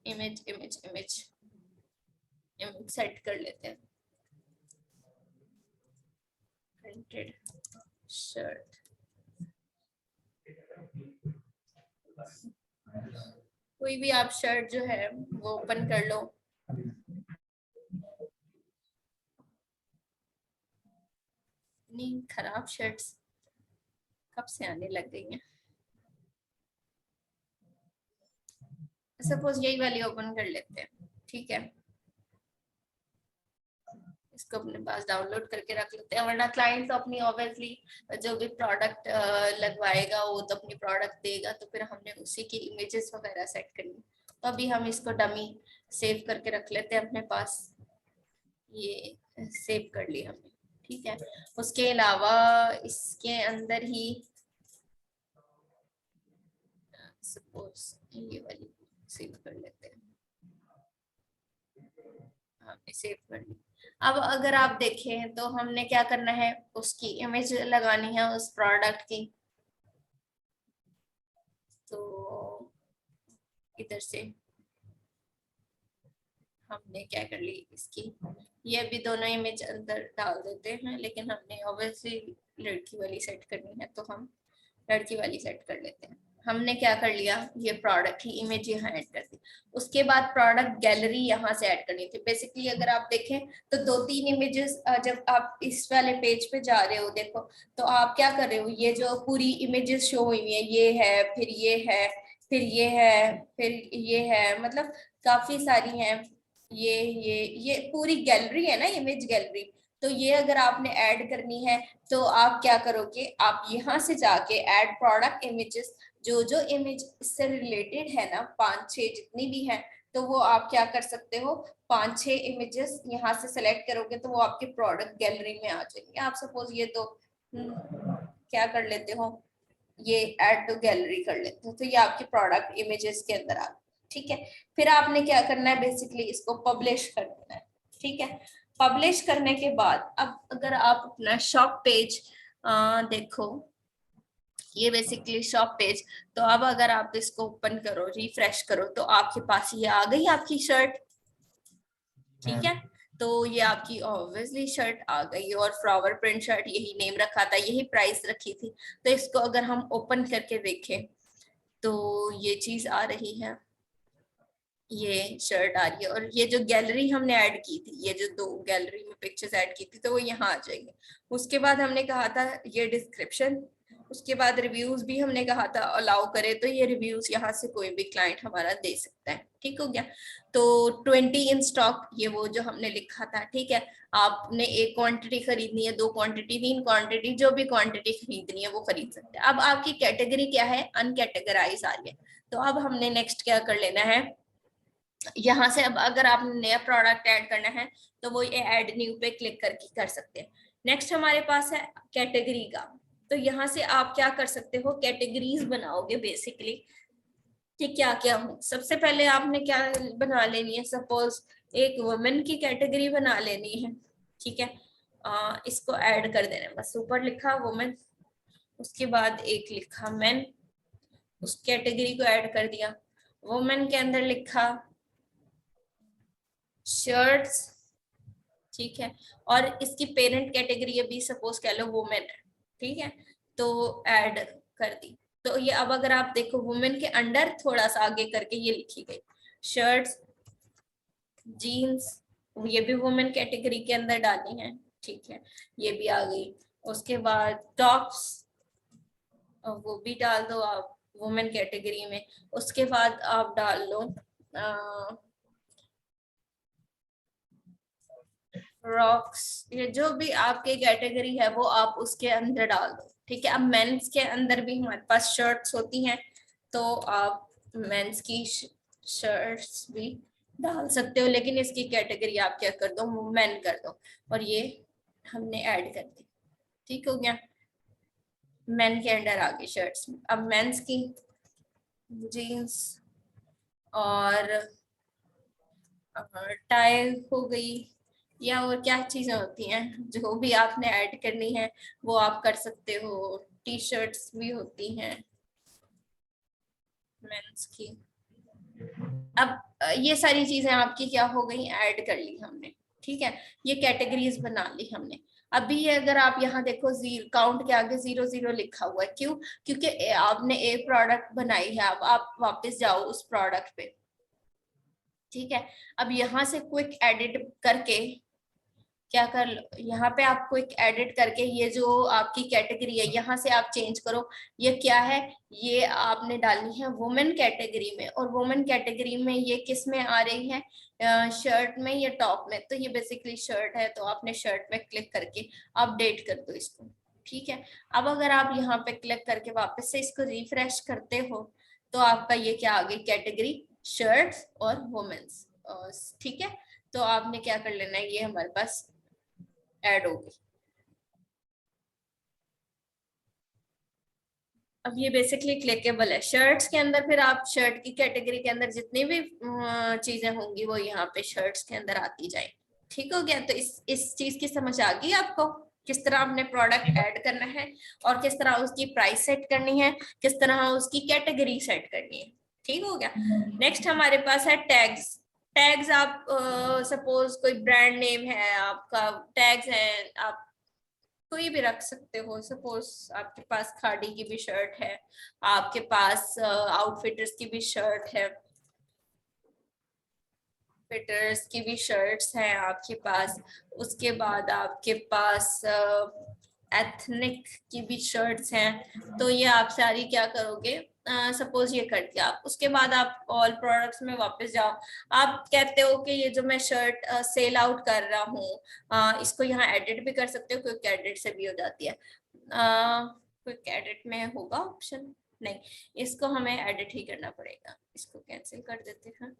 image image image image set कर लेते हैं। प्रिंटेड शर्ट, कोई भी आप शर्ट जो है वो ओपन कर लो। नहीं, खराब शर्ट्स कब से आने लग गई हैं। सपोज यही वाली ओपन कर लेते हैं। ठीक है, इसको अपने पास डाउनलोड करके रख लेते हैं, वरना क्लाइंट तो अपनी ऑब्वियसली जो भी प्रोडक्ट लगवाएगा वो तो अपनी प्रोडक्ट देगा, तो फिर हमने उसी की इमेजेस वगैरह सेट करनी। तो अभी हम इसको डमी सेव करके रख लेते हैं अपने पास, ये सेव कर लिया हमने। ठीक है, उसके अलावा इसके अंदर ही सपोज ये वाली सेव कर लेते हैं, हमने सेव कर ली। अब अगर आप देखें तो हमने क्या करना है, उसकी इमेज लगानी है उस प्रोडक्ट की, तो इधर से हमने क्या कर ली, इसकी ये भी दोनों इमेज अंदर डाल देते हैं, लेकिन हमने ऑब्वियसली लड़की वाली सेट करनी है तो हम लड़की वाली सेट कर लेते हैं। हमने क्या कर लिया, ये प्रोडक्ट की इमेज यहाँ ऐड कर दी। उसके बाद प्रोडक्ट गैलरी यहाँ से ऐड करनी थी। बेसिकली अगर आप देखें तो 2-3 इमेजेस, जब आप इस वाले पेज पे जा रहे हो देखो, तो आप क्या कर रहे हो, ये जो पूरी इमेजेस शो हुई है, ये है, फिर ये है, फिर ये है, फिर ये है, मतलब काफी सारी हैं, ये पूरी गैलरी है ना, इमेज गैलरी। तो ये अगर आपने ऐड करनी है तो आप क्या करोगे, आप यहाँ से जाके ऐड प्रोडक्ट इमेजेस, जो जो इमेज इससे रिलेटेड है ना, 5-6 जितनी भी है, तो वो आप क्या कर सकते हो, 5-6 इमेजेस यहाँ से सेलेक्ट करोगे तो वो आपके प्रोडक्ट गैलरी में आ जाएंगे। आप सपोज ये तो क्या कर लेते हो, ये ऐड टू गैलरी कर लेते हो, तो ये आपकी प्रोडक्ट इमेजेस के अंदर आ गई। ठीक है, फिर आपने क्या करना है, बेसिकली इसको पब्लिश कर देना है। ठीक है, पब्लिश करने के बाद अब अगर आप अपना शॉप पेज देखो, ये बेसिकली शॉप पेज, तो अब अगर आप इसको ओपन करो, रिफ्रेश करो, तो आपके पास ये आ गई आपकी शर्ट। ठीक है, तो ये आपकी ऑब्वियसली शर्ट आ गई, और फ्लावर प्रिंट शर्ट, यही नेम रखा था, यही प्राइस रखी थी। तो इसको अगर हम ओपन करके देखें तो ये चीज आ रही है, ये शर्ट आ रही है, और ये जो गैलरी हमने ऐड की थी, ये जो 2 गैलरी में पिक्चर्स ऐड की थी, तो वो यहाँ आ जाएंगे। उसके बाद हमने कहा था ये डिस्क्रिप्शन, उसके बाद रिव्यूज भी हमने कहा था अलाउ करे, तो ये रिव्यूज यहाँ से कोई भी क्लाइंट हमारा दे सकता है। ठीक हो गया, तो 20 इन स्टॉक, ये वो जो हमने लिखा था। ठीक है, आपने एक क्वांटिटी खरीदनी है, 2 क्वांटिटी, 3 क्वांटिटी, जो भी क्वांटिटी खरीदनी है वो खरीद सकते हैं। अब आपकी कैटेगरी क्या है, अनकैटेगराइज आ रही है। तो अब हमने नेक्स्ट क्या कर लेना है, यहाँ से अब अगर आपने नया प्रोडक्ट ऐड करना है तो वो ये ऐड न्यू पे क्लिक करके कर सकते हैं। नेक्स्ट हमारे पास है कैटेगरी का, तो यहाँ से आप क्या कर सकते हो, कैटेगरीज बनाओगे बेसिकली कि क्या क्या हो। सबसे पहले आपने क्या बना लेनी है, सपोज एक वुमेन की कैटेगरी बना लेनी है। ठीक है, इसको ऐड कर देना है, बस ऊपर लिखा वुमेन, उसके बाद एक लिखा मेन, उस कैटेगरी को ऐड कर दिया। वुमेन के अंदर लिखा शर्ट्स। ठीक है, और इसकी पेरेंट कैटेगरी अभी सपोज कह लो वुमेन है। ठीक है, तो ऐड कर दी। तो ये अब अगर आप देखो वुमेन के अंडर थोड़ा सा आगे करके ये लिखी गई शर्ट्स, जीन्स, ये भी वुमेन कैटेगरी के अंदर डालनी है। ठीक है, ये भी आ गई। उसके बाद टॉप्स, वो भी डाल दो आप वुमेन कैटेगरी में। उसके बाद आप डाल लो रॉक्स, ये जो भी आपकी कैटेगरी है वो आप उसके अंदर डाल दो। ठीक है, अब मेंस के अंदर भी हमारे पास शर्ट्स होती हैं, तो आप मेंस की शर्ट्स भी डाल सकते हो, लेकिन इसकी कैटेगरी आप क्या कर दो, मेन कर दो, और ये हमने ऐड कर दी। ठीक हो गया, मेन के अंडर आ गई शर्ट्स। अब मेंस की जीन्स और टाई हो गई, या और क्या चीजें होती हैं, जो भी आपने ऐड करनी है वो आप कर सकते हो। टी शर्ट्स भी होती हैं मेंस की। अब ये सारी चीजें आपकी क्या हो गई, ऐड कर ली हमने। ठीक है, ये कैटेगरीज बना ली हमने। अभी अगर आप यहाँ देखो, जीरो काउंट के आगे 00 लिखा हुआ है, क्यों, क्योंकि आपने एक प्रोडक्ट बनाई है, अब आप वापस जाओ उस प्रोडक्ट पे। ठीक है, अब यहाँ से क्विक एडिट करके क्या कर लो, यहाँ पे आप क्विक एडिट करके ये जो आपकी कैटेगरी है यहाँ से आप चेंज करो। ये क्या है, ये आपने डालनी है वुमेन कैटेगरी में, और वुमेन कैटेगरी में ये किस में आ रही है, शर्ट में या टॉप में। तो ये बेसिकली शर्ट है, तो आपने शर्ट में क्लिक करके अपडेट कर दो इसको। ठीक है, अब अगर आप यहाँ पे क्लिक करके वापस से इसको रिफ्रेश करते हो तो आपका ये क्या आ गई, कैटेगरी शर्ट्स और वुमेन्स। ठीक है, तो आपने क्या कर लेना है, ये हमारे पास ऐड होगी। अब ये बेसिकली क्लिकेबल है शर्ट्स के अंदर, फिर आप शर्ट की कैटेगरी के अंदर जितनी भी चीजें होंगी वो यहाँ पे शर्ट्स के अंदर आती जाए। ठीक हो गया, तो इस चीज की समझ आ गई आपको, किस तरह हमने प्रोडक्ट ऐड करना है, और किस तरह उसकी प्राइस सेट करनी है, किस तरह उसकी कैटेगरी सेट करनी है। ठीक हो गया, नेक्स्ट हमारे पास है टैग्स। टैग्स आप सपोज कोई ब्रांड नेम है आपका, टैग्स है, आप कोई भी रख सकते हो। सपोज आपके पास खादी की भी शर्ट है, आपके पास आउटफिटर्स की भी शर्ट है, फिटर्स की भी शर्ट्स हैं आपके पास। उसके बाद आपके पास एथनिक की भी शर्ट्स हैं। तो ये आप सारी क्या करोगे, सपोज ये कर दिया आप, उसके बाद आप ऑल प्रोडक्ट्स में वापस जाओ। आप कहते हो कि ये जो मैं शर्ट सेल आउट कर रहा हूँ, इसको यहाँ एडिट भी कर सकते हो, क्योंकि एडिट से भी हो जाती है। क्विक एडिट में होगा ऑप्शन, नहीं, इसको हमें एडिट ही करना पड़ेगा, इसको कैंसिल कर देते हैं।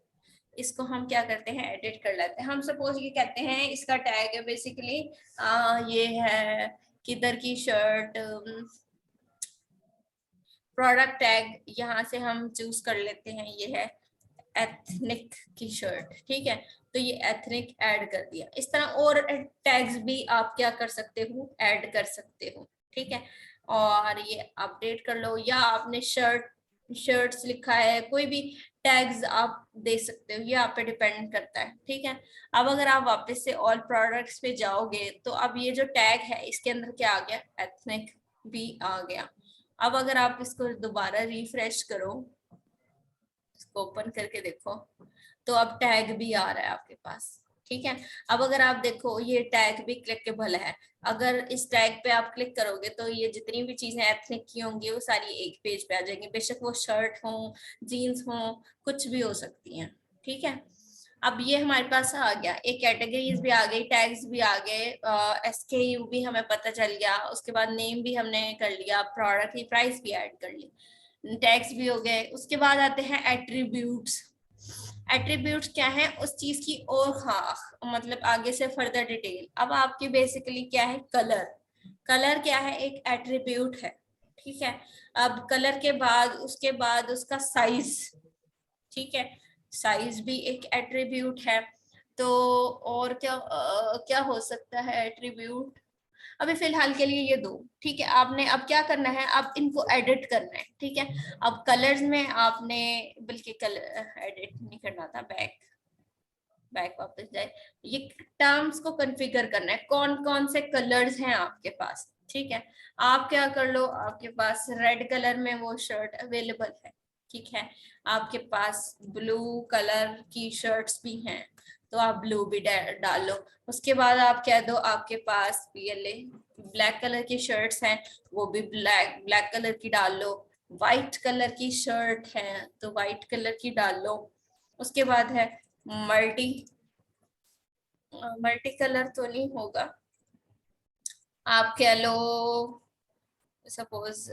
इसको हम क्या करते हैं, एडिट कर लेते हैं। हम सपोज ये कहते हैं, इसका टैग है बेसिकली ये है किधर की शर्ट, प्रोडक्ट टैग यहाँ से हम चूज कर लेते हैं, ये है एथनिक की शर्ट, ठीक है। तो ये एथनिक ऐड कर दिया। इस तरह और टैग्स भी आप क्या कर सकते हो, ऐड कर सकते हो, ठीक है। और ये अपडेट कर लो, या आपने शर्ट्स लिखा है, कोई भी टैग्स आप दे सकते हो, ये आप पे डिपेंड करता है, ठीक है। अब अगर आप वापस से ऑल प्रोडक्ट्स पे जाओगे तो अब ये जो टैग है इसके अंदर क्या आ गया, एथनिक भी आ गया। अब अगर आप इसको दोबारा रिफ्रेश करो, इसको ओपन करके देखो, तो अब टैग भी आ रहा है आपके पास, ठीक है। अब अगर आप देखो ये टैग भी क्लिकेबल है, अगर इस टैग पे आप क्लिक करोगे तो ये जितनी भी चीजें एथनिक की होंगी वो सारी एक पेज पे आ जाएंगी, बेशक वो शर्ट हो, जीन्स हो, कुछ भी हो सकती हैं, ठीक है। अब ये हमारे पास आ गया, एक कैटेगरीज भी आ गई, टैग्स भी आ गए, SKU भी हमें पता चल गया, उसके बाद नेम भी हमने कर लिया, प्रोडक्ट की प्राइस भी ऐड कर ली, टैग्स भी हो गए। उसके बाद आते हैं एट्रीब्यूट्स। एट्रीब्यूट्स क्या है, उस चीज की और हाँ मतलब आगे से फर्दर डिटेल। अब आपकी बेसिकली क्या है, कलर, कलर क्या है, एक एट्रीब्यूट है, ठीक है। अब कलर के बाद उसके बाद उसका साइज, ठीक है, साइज भी एक एट्रीब्यूट है। तो और क्या हो सकता है एट्रीब्यूट, अभी फिलहाल के लिए ये दो, ठीक है। आपने अब क्या करना है, अब इनको एडिट करना है, ठीक है। अब कलर्स में आपने, बल्कि कलर एडिट नहीं करना था, बैक वापस जाए, ये टर्म्स को कॉन्फ़िगर करना है, कौन कौन से कलर्स हैं आपके पास, ठीक है। आप क्या कर लो, आपके पास रेड कलर में वो शर्ट अवेलेबल है, ठीक है। आपके पास ब्लू कलर की शर्ट्स भी हैं, तो आप ब्लू भी डाल लो। उसके बाद आप कह दो आपके पास PLA ब्लैक कलर की शर्ट्स हैं, वो भी ब्लैक कलर की डाल लो। व्हाइट कलर की शर्ट है तो व्हाइट कलर की डाल लो। उसके बाद है मल्टी मल्टी कलर तो नहीं होगा, आप कह लो सपोज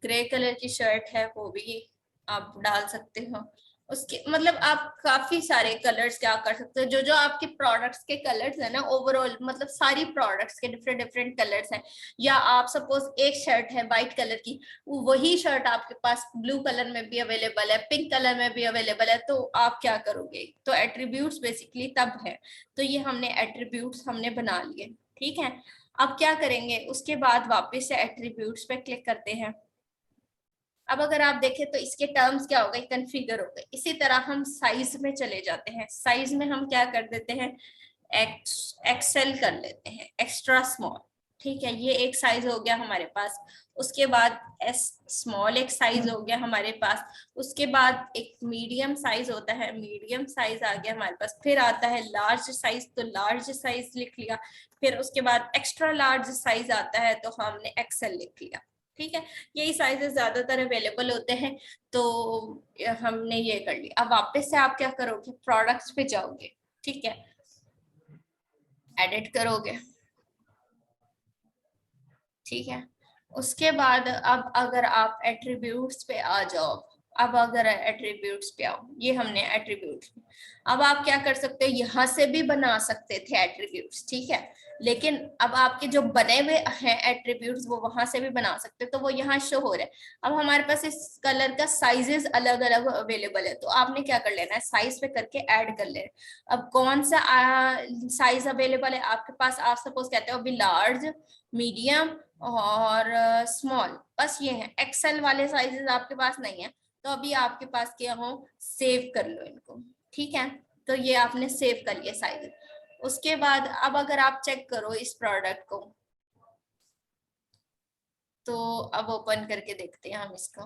ग्रे कलर की शर्ट है, वो भी आप डाल सकते हो। उसके मतलब आप काफी सारे कलर्स क्या कर सकते हो, जो जो आपके प्रोडक्ट्स के कलर्स है ना, ओवरऑल मतलब सारी प्रोडक्ट्स के डिफरेंट डिफरेंट कलर्स हैं। या आप सपोज एक शर्ट है व्हाइट कलर की, वही शर्ट आपके पास ब्लू कलर में भी अवेलेबल है, पिंक कलर में भी अवेलेबल है, तो आप क्या करोगे, तो एट्रीब्यूट्स बेसिकली तब है। तो ये हमने एट्रीब्यूट्स हमने बना लिए, ठीक है। अब क्या करेंगे, उसके बाद वापस से एट्रीब्यूट्स पे क्लिक करते हैं। अब अगर आप देखें तो इसके टर्म्स क्या हो गए, कन्फिगर हो गए। इसी तरह हम साइज में चले जाते हैं, साइज में हम क्या कर देते हैं, एक्सेल कर लेते हैं, एक्स्ट्रा स्मॉल, ठीक है। ये एक साइज हो गया हमारे पास। उसके बाद एस स्मॉल एक साइज हो गया हमारे पास। उसके बाद एक मीडियम साइज होता है, मीडियम साइज आ गया हमारे पास। फिर आता है लार्ज साइज, तो लार्ज साइज लिख लिया। फिर उसके बाद एक्स्ट्रा लार्ज साइज आता है, तो हमने एक्सेल लिख लिया, ठीक है। यही साइजेस ज्यादातर अवेलेबल होते हैं, तो हमने ये कर लिया। अब वापस से आप क्या करोगे, प्रोडक्ट्स पे जाओगे, ठीक है, एडिट करोगे, ठीक है। उसके बाद अब अगर आप एट्रीब्यूट्स पे आ जाओ, अब अगर एट्रीब्यूट्स पे आओ, ये हमने एट्रीब्यूट्स, अब आप क्या कर सकते हो, यहाँ से भी बना सकते थे एट्रीब्यूट्स, ठीक है। लेकिन अब आपके जो बने हुए हैं एट्रीब्यूट्स वो वहां से भी बना सकते, तो वो यहाँ शो हो रहा है। अब हमारे पास इस कलर का साइजेस अलग अलग अवेलेबल है, तो आपने क्या कर लेना है, साइज पे करके ऐड कर लेना। अब कौन सा साइज अवेलेबल है आपके पास, आप सपोज कहते हो अभी लार्ज, मीडियम और स्मॉल, बस ये है। एक्सेल वाले साइजेस आपके पास नहीं है, तो अभी आपके पास क्या हो, सेव कर लो इनको, ठीक है। तो ये आपने सेव कर लिया साइज। उसके बाद अब अगर आप चेक करो इस प्रोडक्ट को, तो अब ओपन करके देखते हैं हम इसको।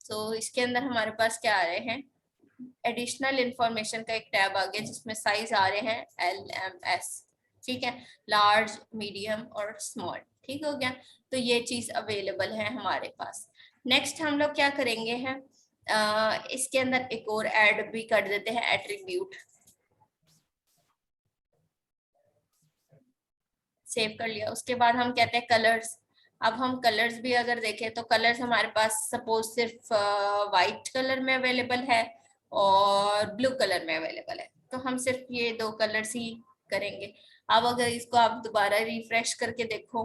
तो इसके अंदर हमारे पास क्या आ रहे हैं, एडिशनल इंफॉर्मेशन का एक टैब आ गया जिसमें साइज आ रहे हैं LMS, ठीक है, लार्ज मीडियम और स्मॉल, ठीक हो गया। तो ये चीज अवेलेबल है हमारे पास। नेक्स्ट हम लोग क्या करेंगे हैं, इसके अंदर एक और ऐड भी कर देते हैं, एट्रीब्यूट, सेव कर लिया। उसके बाद हम कहते हैं कलर्स। अब हम कलर्स भी अगर देखें तो कलर्स हमारे पास सपोज सिर्फ वाइट कलर में अवेलेबल है और ब्लू कलर में अवेलेबल है, तो हम सिर्फ ये दो कलर्स ही करेंगे। अब अगर इसको आप दोबारा रिफ्रेश करके देखो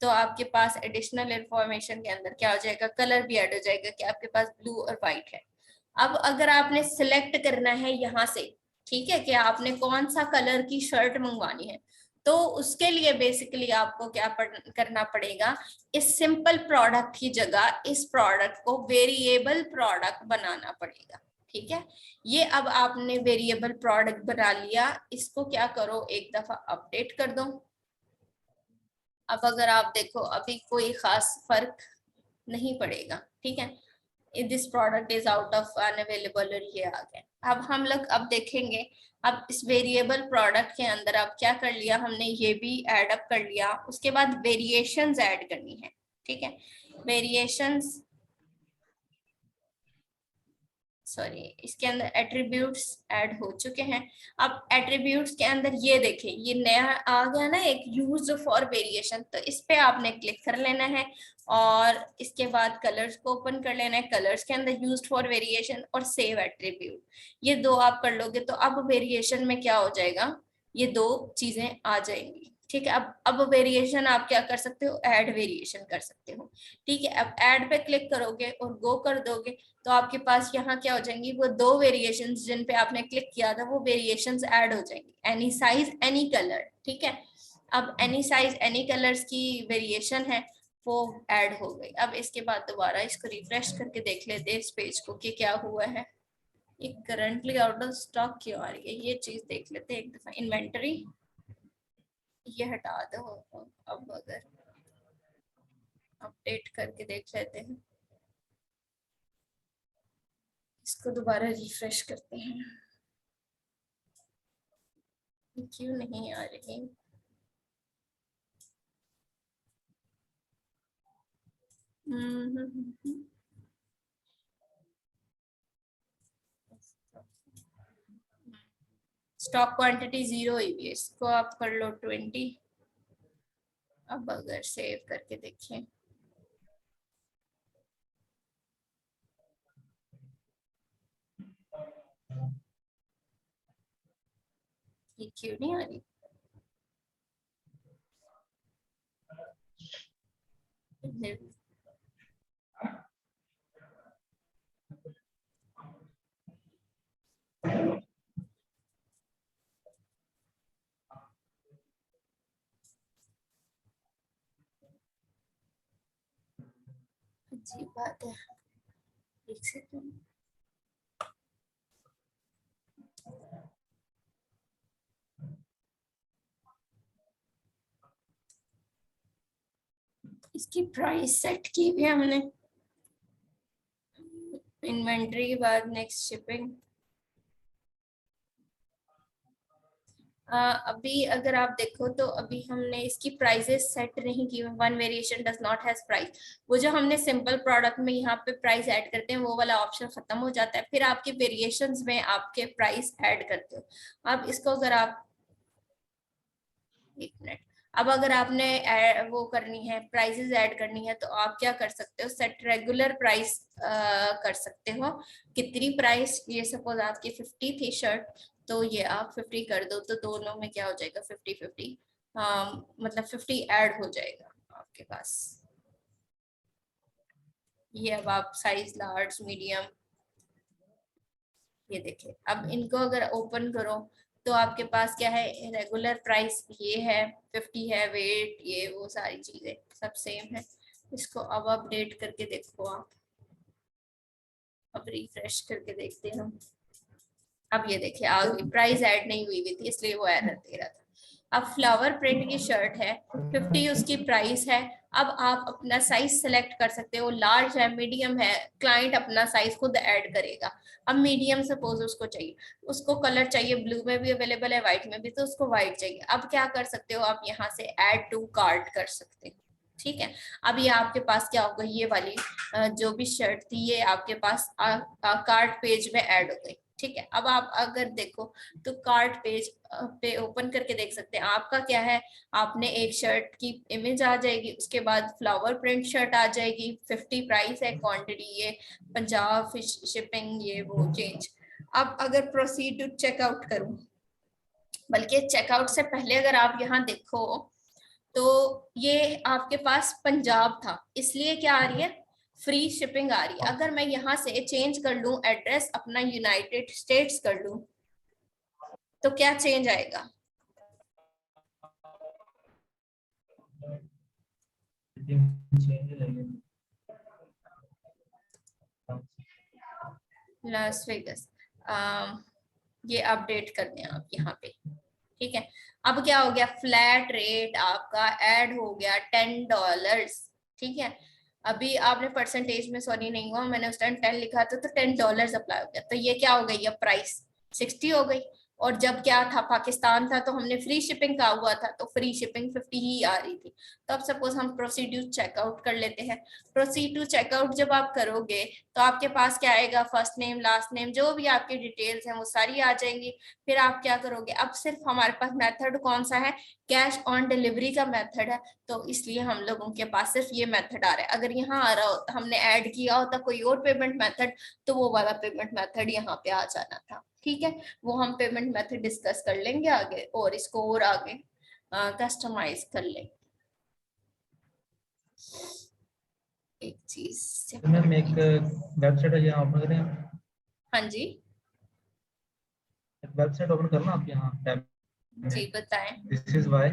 तो आपके पास एडिशनल इंफॉर्मेशन के अंदर क्या हो जाएगा, कलर भी ऐड हो जाएगा कि आपके पास ब्लू और व्हाइट है। अब अगर आपने सिलेक्ट करना है यहाँ से, ठीक है, कि आपने कौन सा कलर की शर्ट मंगवानी है, तो उसके लिए बेसिकली आपको क्या करना पड़ेगा, इस सिंपल प्रोडक्ट की जगह इस प्रोडक्ट को वेरिएबल प्रोडक्ट बनाना पड़ेगा। ठीक है, ये अब आपने वेरिएबल प्रोडक्ट बना लिया, इसको क्या करो, एक दफा अपडेट कर दो। अब अगर आप देखो अभी कोई खास फर्क नहीं पड़ेगा। ठीक है, this product is out of unavailable और ये आ गया। अब हम लोग अब देखेंगे, अब इस वेरिएबल प्रोडक्ट के अंदर अब क्या कर लिया हमने, ये भी ऐड अप कर लिया, उसके बाद वेरिएशंस ऐड करनी है। ठीक है, वेरिएशंस सॉरी इसके अंदर एट्रीब्यूट्स ऐड हो चुके हैं। अब एट्रीब्यूट्स के अंदर ये देखें, ये नया आ गया ना एक यूज फॉर वेरिएशन, तो इस पे आपने क्लिक कर लेना है और इसके बाद कलर्स को ओपन कर लेना है। कलर्स के अंदर यूज्ड फॉर वेरिएशन और सेव एट्रीब्यूट, ये दो आप कर लोगे तो अब वेरिएशन में क्या हो जाएगा, ये दो चीजें आ जाएंगी। ठीक है, अब वेरिएशन आप क्या कर सकते हो, ऐड वेरिएशन कर सकते हो। ठीक है, अब ऐड पे क्लिक करोगे और गो कर दोगे तो आपके पास यहाँ क्या हो जाएंगी, वो दो वेरिएशंस जिन पे आपने क्लिक किया था वो वेरिएशंस ऐड हो जाएंगी, एनी साइज एनी कलर। ठीक है, अब एनी साइज एनी कलर्स की वेरिएशन है वो ऐड हो गई। अब इसके बाद दोबारा इसको रिफ्रेश करके देख लेते हैं इस पेज को कि क्या हुआ है। ये करंटली आउट ऑफ स्टॉक क्यों आ रही है, ये चीज देख लेते हैं एक दफा। इन्वेंटरी ये हटा दो, अब अगर अपडेट करके देख लेते हैं, इसको दोबारा रिफ्रेश करते हैं, क्यों नहीं आ रही। स्टॉक क्वांटिटी 0 हुई है, इसको आप कर लो 20। अब अगर सेव करके देखें, ये क्यों नहीं आ रही। अजीब बात है, एक सेकंड। इसकी प्राइस सेट की भी हमने, इन्वेंटरी के बाद नेक्स्ट शिपिंग। अभी अगर आप देखो तो अभी हमने इसकी प्राइसेस सेट नहीं की। One variation does not has price, वो जो हमने सिंपल प्रोडक्ट में यहाँ पे प्राइस ऐड करते हैं वो वाला ऑप्शन खत्म हो जाता है, फिर आपके वेरिएशंस में आपके प्राइस ऐड करते हो। अब इसको अगर आप एक मिनट, अब अगर आपने वो करनी है, प्राइसेस ऐड करनी है, तो आप क्या कर सकते हो, सेट रेगुलर प्राइस कर सकते हो। कितनी प्राइस, ये सपोज आपकी 50 थी शर्ट, तो ये आप 50 कर दो तो दोनों में क्या हो जाएगा 50-50, मतलब 50 ऐड हो जाएगा आपके पास। ये अब आप साइज लार्ज मीडियम, ये देखिए। अब इनको अगर ओपन करो तो आपके पास क्या है, रेगुलर प्राइस ये है, 50 है, वेट ये वो सारी चीजें सब सेम है। इसको अब अपडेट करके देखो आप, अब रिफ्रेश करके देखते हैं हम। अब ये देखिए आ गई, प्राइस ऐड नहीं हुई थी इसलिए वो एरर दे रहा था। अब फ्लावर प्रिंट की शर्ट है, 50 उसकी प्राइस है। अब आप अपना साइज सेलेक्ट कर सकते हो, लार्ज है मीडियम है, क्लाइंट अपना साइज खुद ऐड करेगा। अब मीडियम सपोज उसको चाहिए, उसको कलर चाहिए, ब्लू में भी अवेलेबल है व्हाइट में भी, तो उसको व्हाइट चाहिए। अब क्या कर सकते हो आप, यहाँ से ऐड टू कार्ट कर सकते हो। ठीक है, अब ये आपके पास क्या होगा, ये वाली जो भी शर्ट थी ये आपके पास कार्ट पेज में ऐड हो गई। ठीक है, अब आप अगर देखो तो कार्ट पेज पे ओपन करके देख सकते हैं आपका क्या है। आपने एक शर्ट की इमेज आ जाएगी, उसके बाद फ्लावर प्रिंट शर्ट आ जाएगी, 50 प्राइस है, क्वांटिटी ये 50, शिपिंग ये वो चेंज। अब अगर प्रोसीड टू चेकआउट करूं बल्कि चेकआउट से पहले अगर आप यहाँ देखो तो ये आपके पास पंजाब था, इसलिए क्या आ रही है, फ्री शिपिंग आ रही है। अगर मैं यहाँ से चेंज कर लूं एड्रेस अपना यूनाइटेड स्टेट्स कर लूं तो क्या चेंज आएगा? लास वेगस, ये अपडेट करने हैं आप यहाँ पे, ठीक है। अब क्या हो गया, फ्लैट रेट आपका ऐड हो गया $10, ठीक है। अभी आपने परसेंटेज में सॉरी नहीं हुआ, मैंने उस टाइम 10 लिखा था तो $10 अप्लाई हो गया, तो ये क्या हो गई, ये प्राइस 60 हो गई। और जब क्या था, पाकिस्तान था तो हमने फ्री शिपिंग का हुआ था तो फ्री शिपिंग 50 ही आ रही थी। तो अब सपोज हम प्रोसीड टू चेकआउट कर लेते हैं। प्रोसीड टू चेकआउट जब आप करोगे तो आपके पास क्या आएगा, फर्स्ट नेम लास्ट नेम जो भी आपकी डिटेल्स हैं वो सारी आ जाएंगी। फिर आप क्या करोगे, अब सिर्फ हमारे पास मेथड कौन सा है, कैश ऑन डिलीवरी का मेथड है, तो इसलिए हम लोगों के पास सिर्फ ये मेथड आ रहा है। अगर यहाँ आ रहा हो, हमने ऐड किया होता कोई और पेमेंट मेथड तो वो वाला पेमेंट मेथड यहाँ पे आ जाना था, ठीक है। वो हम पेमेंट मेथड डिस्कस कर लेंगे आगे और इसको और आगे कस्टमाइज कर लेंगे। एक चीज मैम एक वेबसाइट है यहाँ ओपन करें। हाँ जी, वेबसाइट ओपन करना आप यहाँ टैब जी में। बताएं। This is why,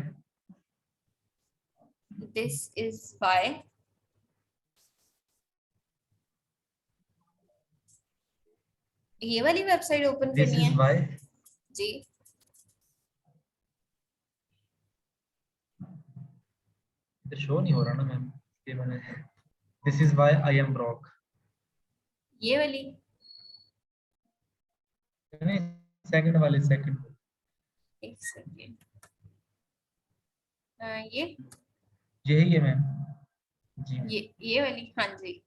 this is why, ये वाली वेबसाइट ओपन दिस करनी इज है वाई, जी। इधर शो नहीं हो रहा ना मैम, ये मैंने, this is why I am broke, ये वाली, नहीं सेकंड वाले, सेकंड, एक सेकेंड, ये यही है मैम जी। ये वाली, हाँ जी।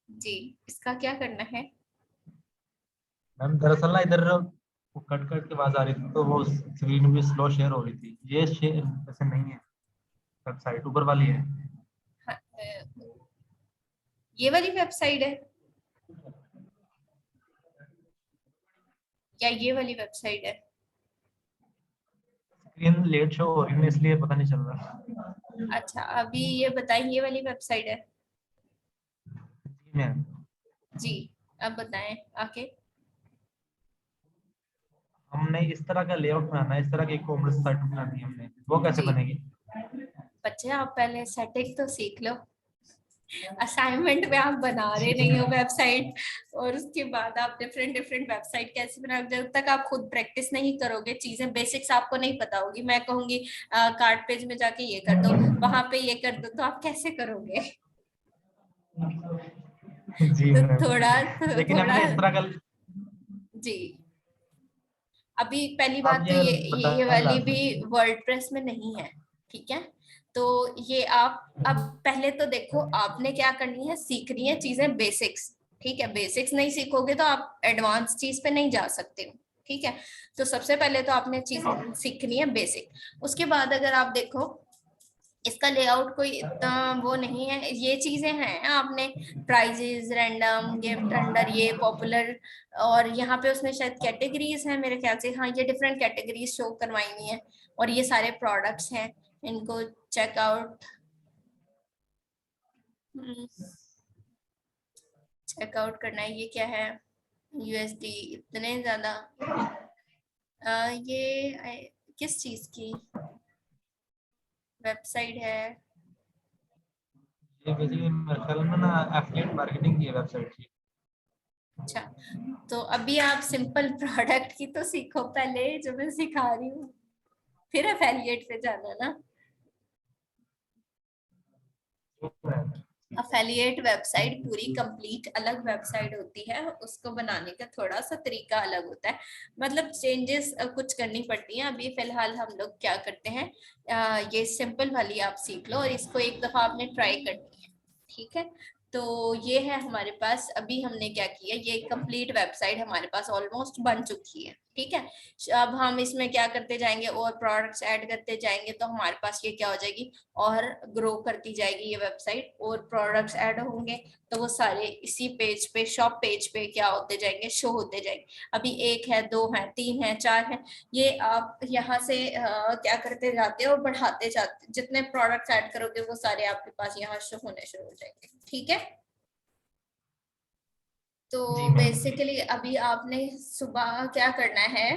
जी, इसका क्या करना है? मैम दरअसल ना इधर वो कट कट के आवाज आ रही थी तो वो स्क्रीन भी स्लो शेयर हो रही थी। ये शेयर ऐसे नहीं है, वेबसाइट ऊपर वाली है। हाँ, ये वाली वेबसाइट है या ये वाली वेबसाइट है? स्क्रीन लेट शो हो रही है इसलिए पता नहीं चल रहा। अच्छा, अभी ये बताएं, ये वाली वेबसाइट है जी मैम। जी। अब बताएं आके। हमने इस तरह का लेआउट बनाना है, इस तरह की कॉमर्स साइट बनानी है हमने, वो कैसे जी बनेगी? बच्चे, आप पहले सेटिंग तो सीख लो। असाइनमेंट में आप बना रहे जी नहीं हो मैम। वेबसाइट, और उसके बाद आप डिफरेंट डिफरेंट वेबसाइट कैसे बनाओगे? जब तक आप खुद प्रैक्टिस नहीं करोगे, चीजें बेसिक्स आपको नहीं पता होगी। मैं कहूंगी कार्ड पेज में जाके ये कर दो, वहां पे ये कर दो, तो आप कैसे करोगे? जी तो मैम, थोड़ा लेकिन थोड़ा हमने इस तरह का, जी। अभी पहली आप बात तो ये ये बताएं वाली लास्ट भी में। वर्डप्रेस में नहीं है, ठीक है। तो ये आप अब पहले तो देखो, आपने क्या करनी है, सीखनी है चीजें बेसिक्स, ठीक है। बेसिक्स नहीं सीखोगे तो आप एडवांस चीज पे नहीं जा सकते हो, ठीक है। तो सबसे पहले तो आपने चीज सीखनी है बेसिक। उसके बाद अगर आप देखो, इसका लेआउट कोई इतना वो नहीं है, ये चीजें हैं आपने, प्राइजेस, रैंडम, गेम ट्रेंडर, ये पॉपुलर, और यहाँ पे उसने शायद कैटेगरीज हैं मेरे ख्याल से, हाँ ये डिफरेंट कैटेगरीज शो करवाई हुई हैं, और ये सारे प्रोडक्ट्स हैं, इनको चेकआउट चेकआउट करना है। ये क्या है, यूएसडी, इतने ज्यादा ये किस चीज की वेबसाइट है? ये बेसिकली मेरे ख्याल में ना एफिलिएट मार्केटिंग की वेबसाइट थी। अच्छा, तो अभी आप सिंपल प्रोडक्ट की तो सीखो पहले, जो मैं सिखा रही हूँ, फिर एफिलिएट पे जाना ना। एफिलिएट वेबसाइट पूरी कंप्लीट अलग वेबसाइट होती है, उसको बनाने का थोड़ा सा तरीका अलग होता है, मतलब चेंजेस कुछ करनी पड़ती हैं। अभी फिलहाल हम लोग क्या करते हैं, ये सिंपल वाली आप सीख लो, और इसको एक दफा आपने ट्राई करनी है, ठीक है। तो ये है हमारे पास, अभी हमने क्या किया, ये कंप्लीट वेबसाइट हमारे पास ऑलमोस्ट बन चुकी है, ठीक है। अब हम इसमें क्या करते जाएंगे और प्रोडक्ट्स ऐड करते जाएंगे तो हमारे पास ये क्या हो जाएगी और ग्रो करती जाएगी ये वेबसाइट, और प्रोडक्ट्स ऐड होंगे तो वो सारे इसी पेज पे, शॉप पेज पे क्या होते जाएंगे, शो होते जाएंगे। अभी 1 है, 2 है, 3 है, 4 है, ये आप यहाँ से क्या करते जाते हो, बढ़ाते जाते, जितने प्रोडक्ट्स ऐड करोगे वो सारे आपके पास यहाँ शो होने शुरू हो जाएंगे। ठीक है। तो जी मैम। बेसिकली अभी आपने सुबह क्या करना है,